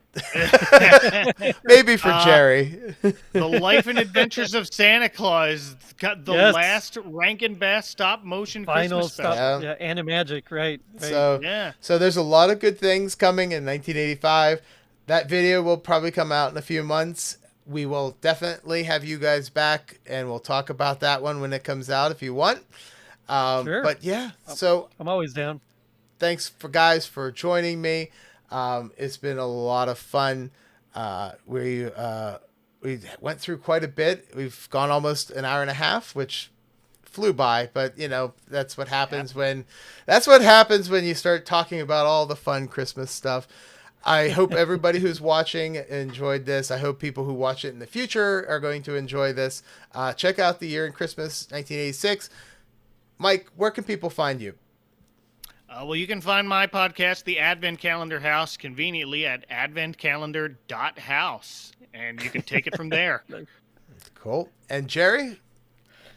Maybe for Jerry. The Life and Adventures of Santa Claus got the Yes. last Rankin Bass stop motion Final Christmas stuff. special. Yeah. Yeah, Animagic. Right. So Yeah. So there's a lot of good things coming in 1985. That video will probably come out in a few months. We will definitely have you guys back, and we'll talk about that one when it comes out if you want. Sure. But yeah, so I'm always down. thanks for joining me. It's been a lot of fun. We went through quite a bit. We've gone almost an hour and a half, which flew by, but you know, that's what happens when you start talking about all the fun Christmas stuff. I hope everybody who's watching enjoyed this. I hope people who watch it in the future are going to enjoy this. Check out The Year in Christmas 1986. Mike, where can people find you? Well, you can find my podcast, The Advent Calendar House, conveniently at adventcalendar.house, and you can take it from there. Cool. And Jerry?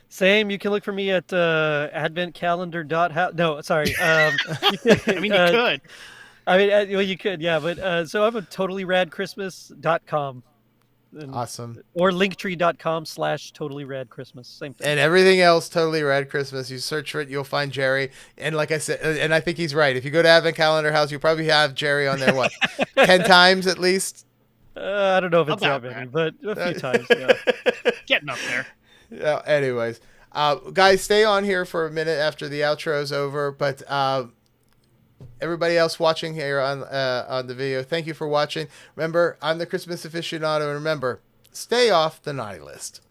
Same. You can look for me at adventcalendar.house. No, sorry. I mean, you could. I mean, well, you could, yeah. But so I'm at totallyradchristmas.com. Awesome. Or linktree.com/totallyradchristmas. Same thing. And everything else, Totally Rad Christmas. You search for it, you'll find Jerry. And like I said, and I think he's right. If you go to Advent Calendar House, you'll probably have Jerry on there, 10 times at least? I don't know if it's About that many, that. but a few times. Yeah. Getting up there. Yeah, anyways, guys, stay on here for a minute after the outro's over. But everybody else watching here on the video, thank you for watching. Remember, I'm the Christmas aficionado, and remember, stay off the naughty list.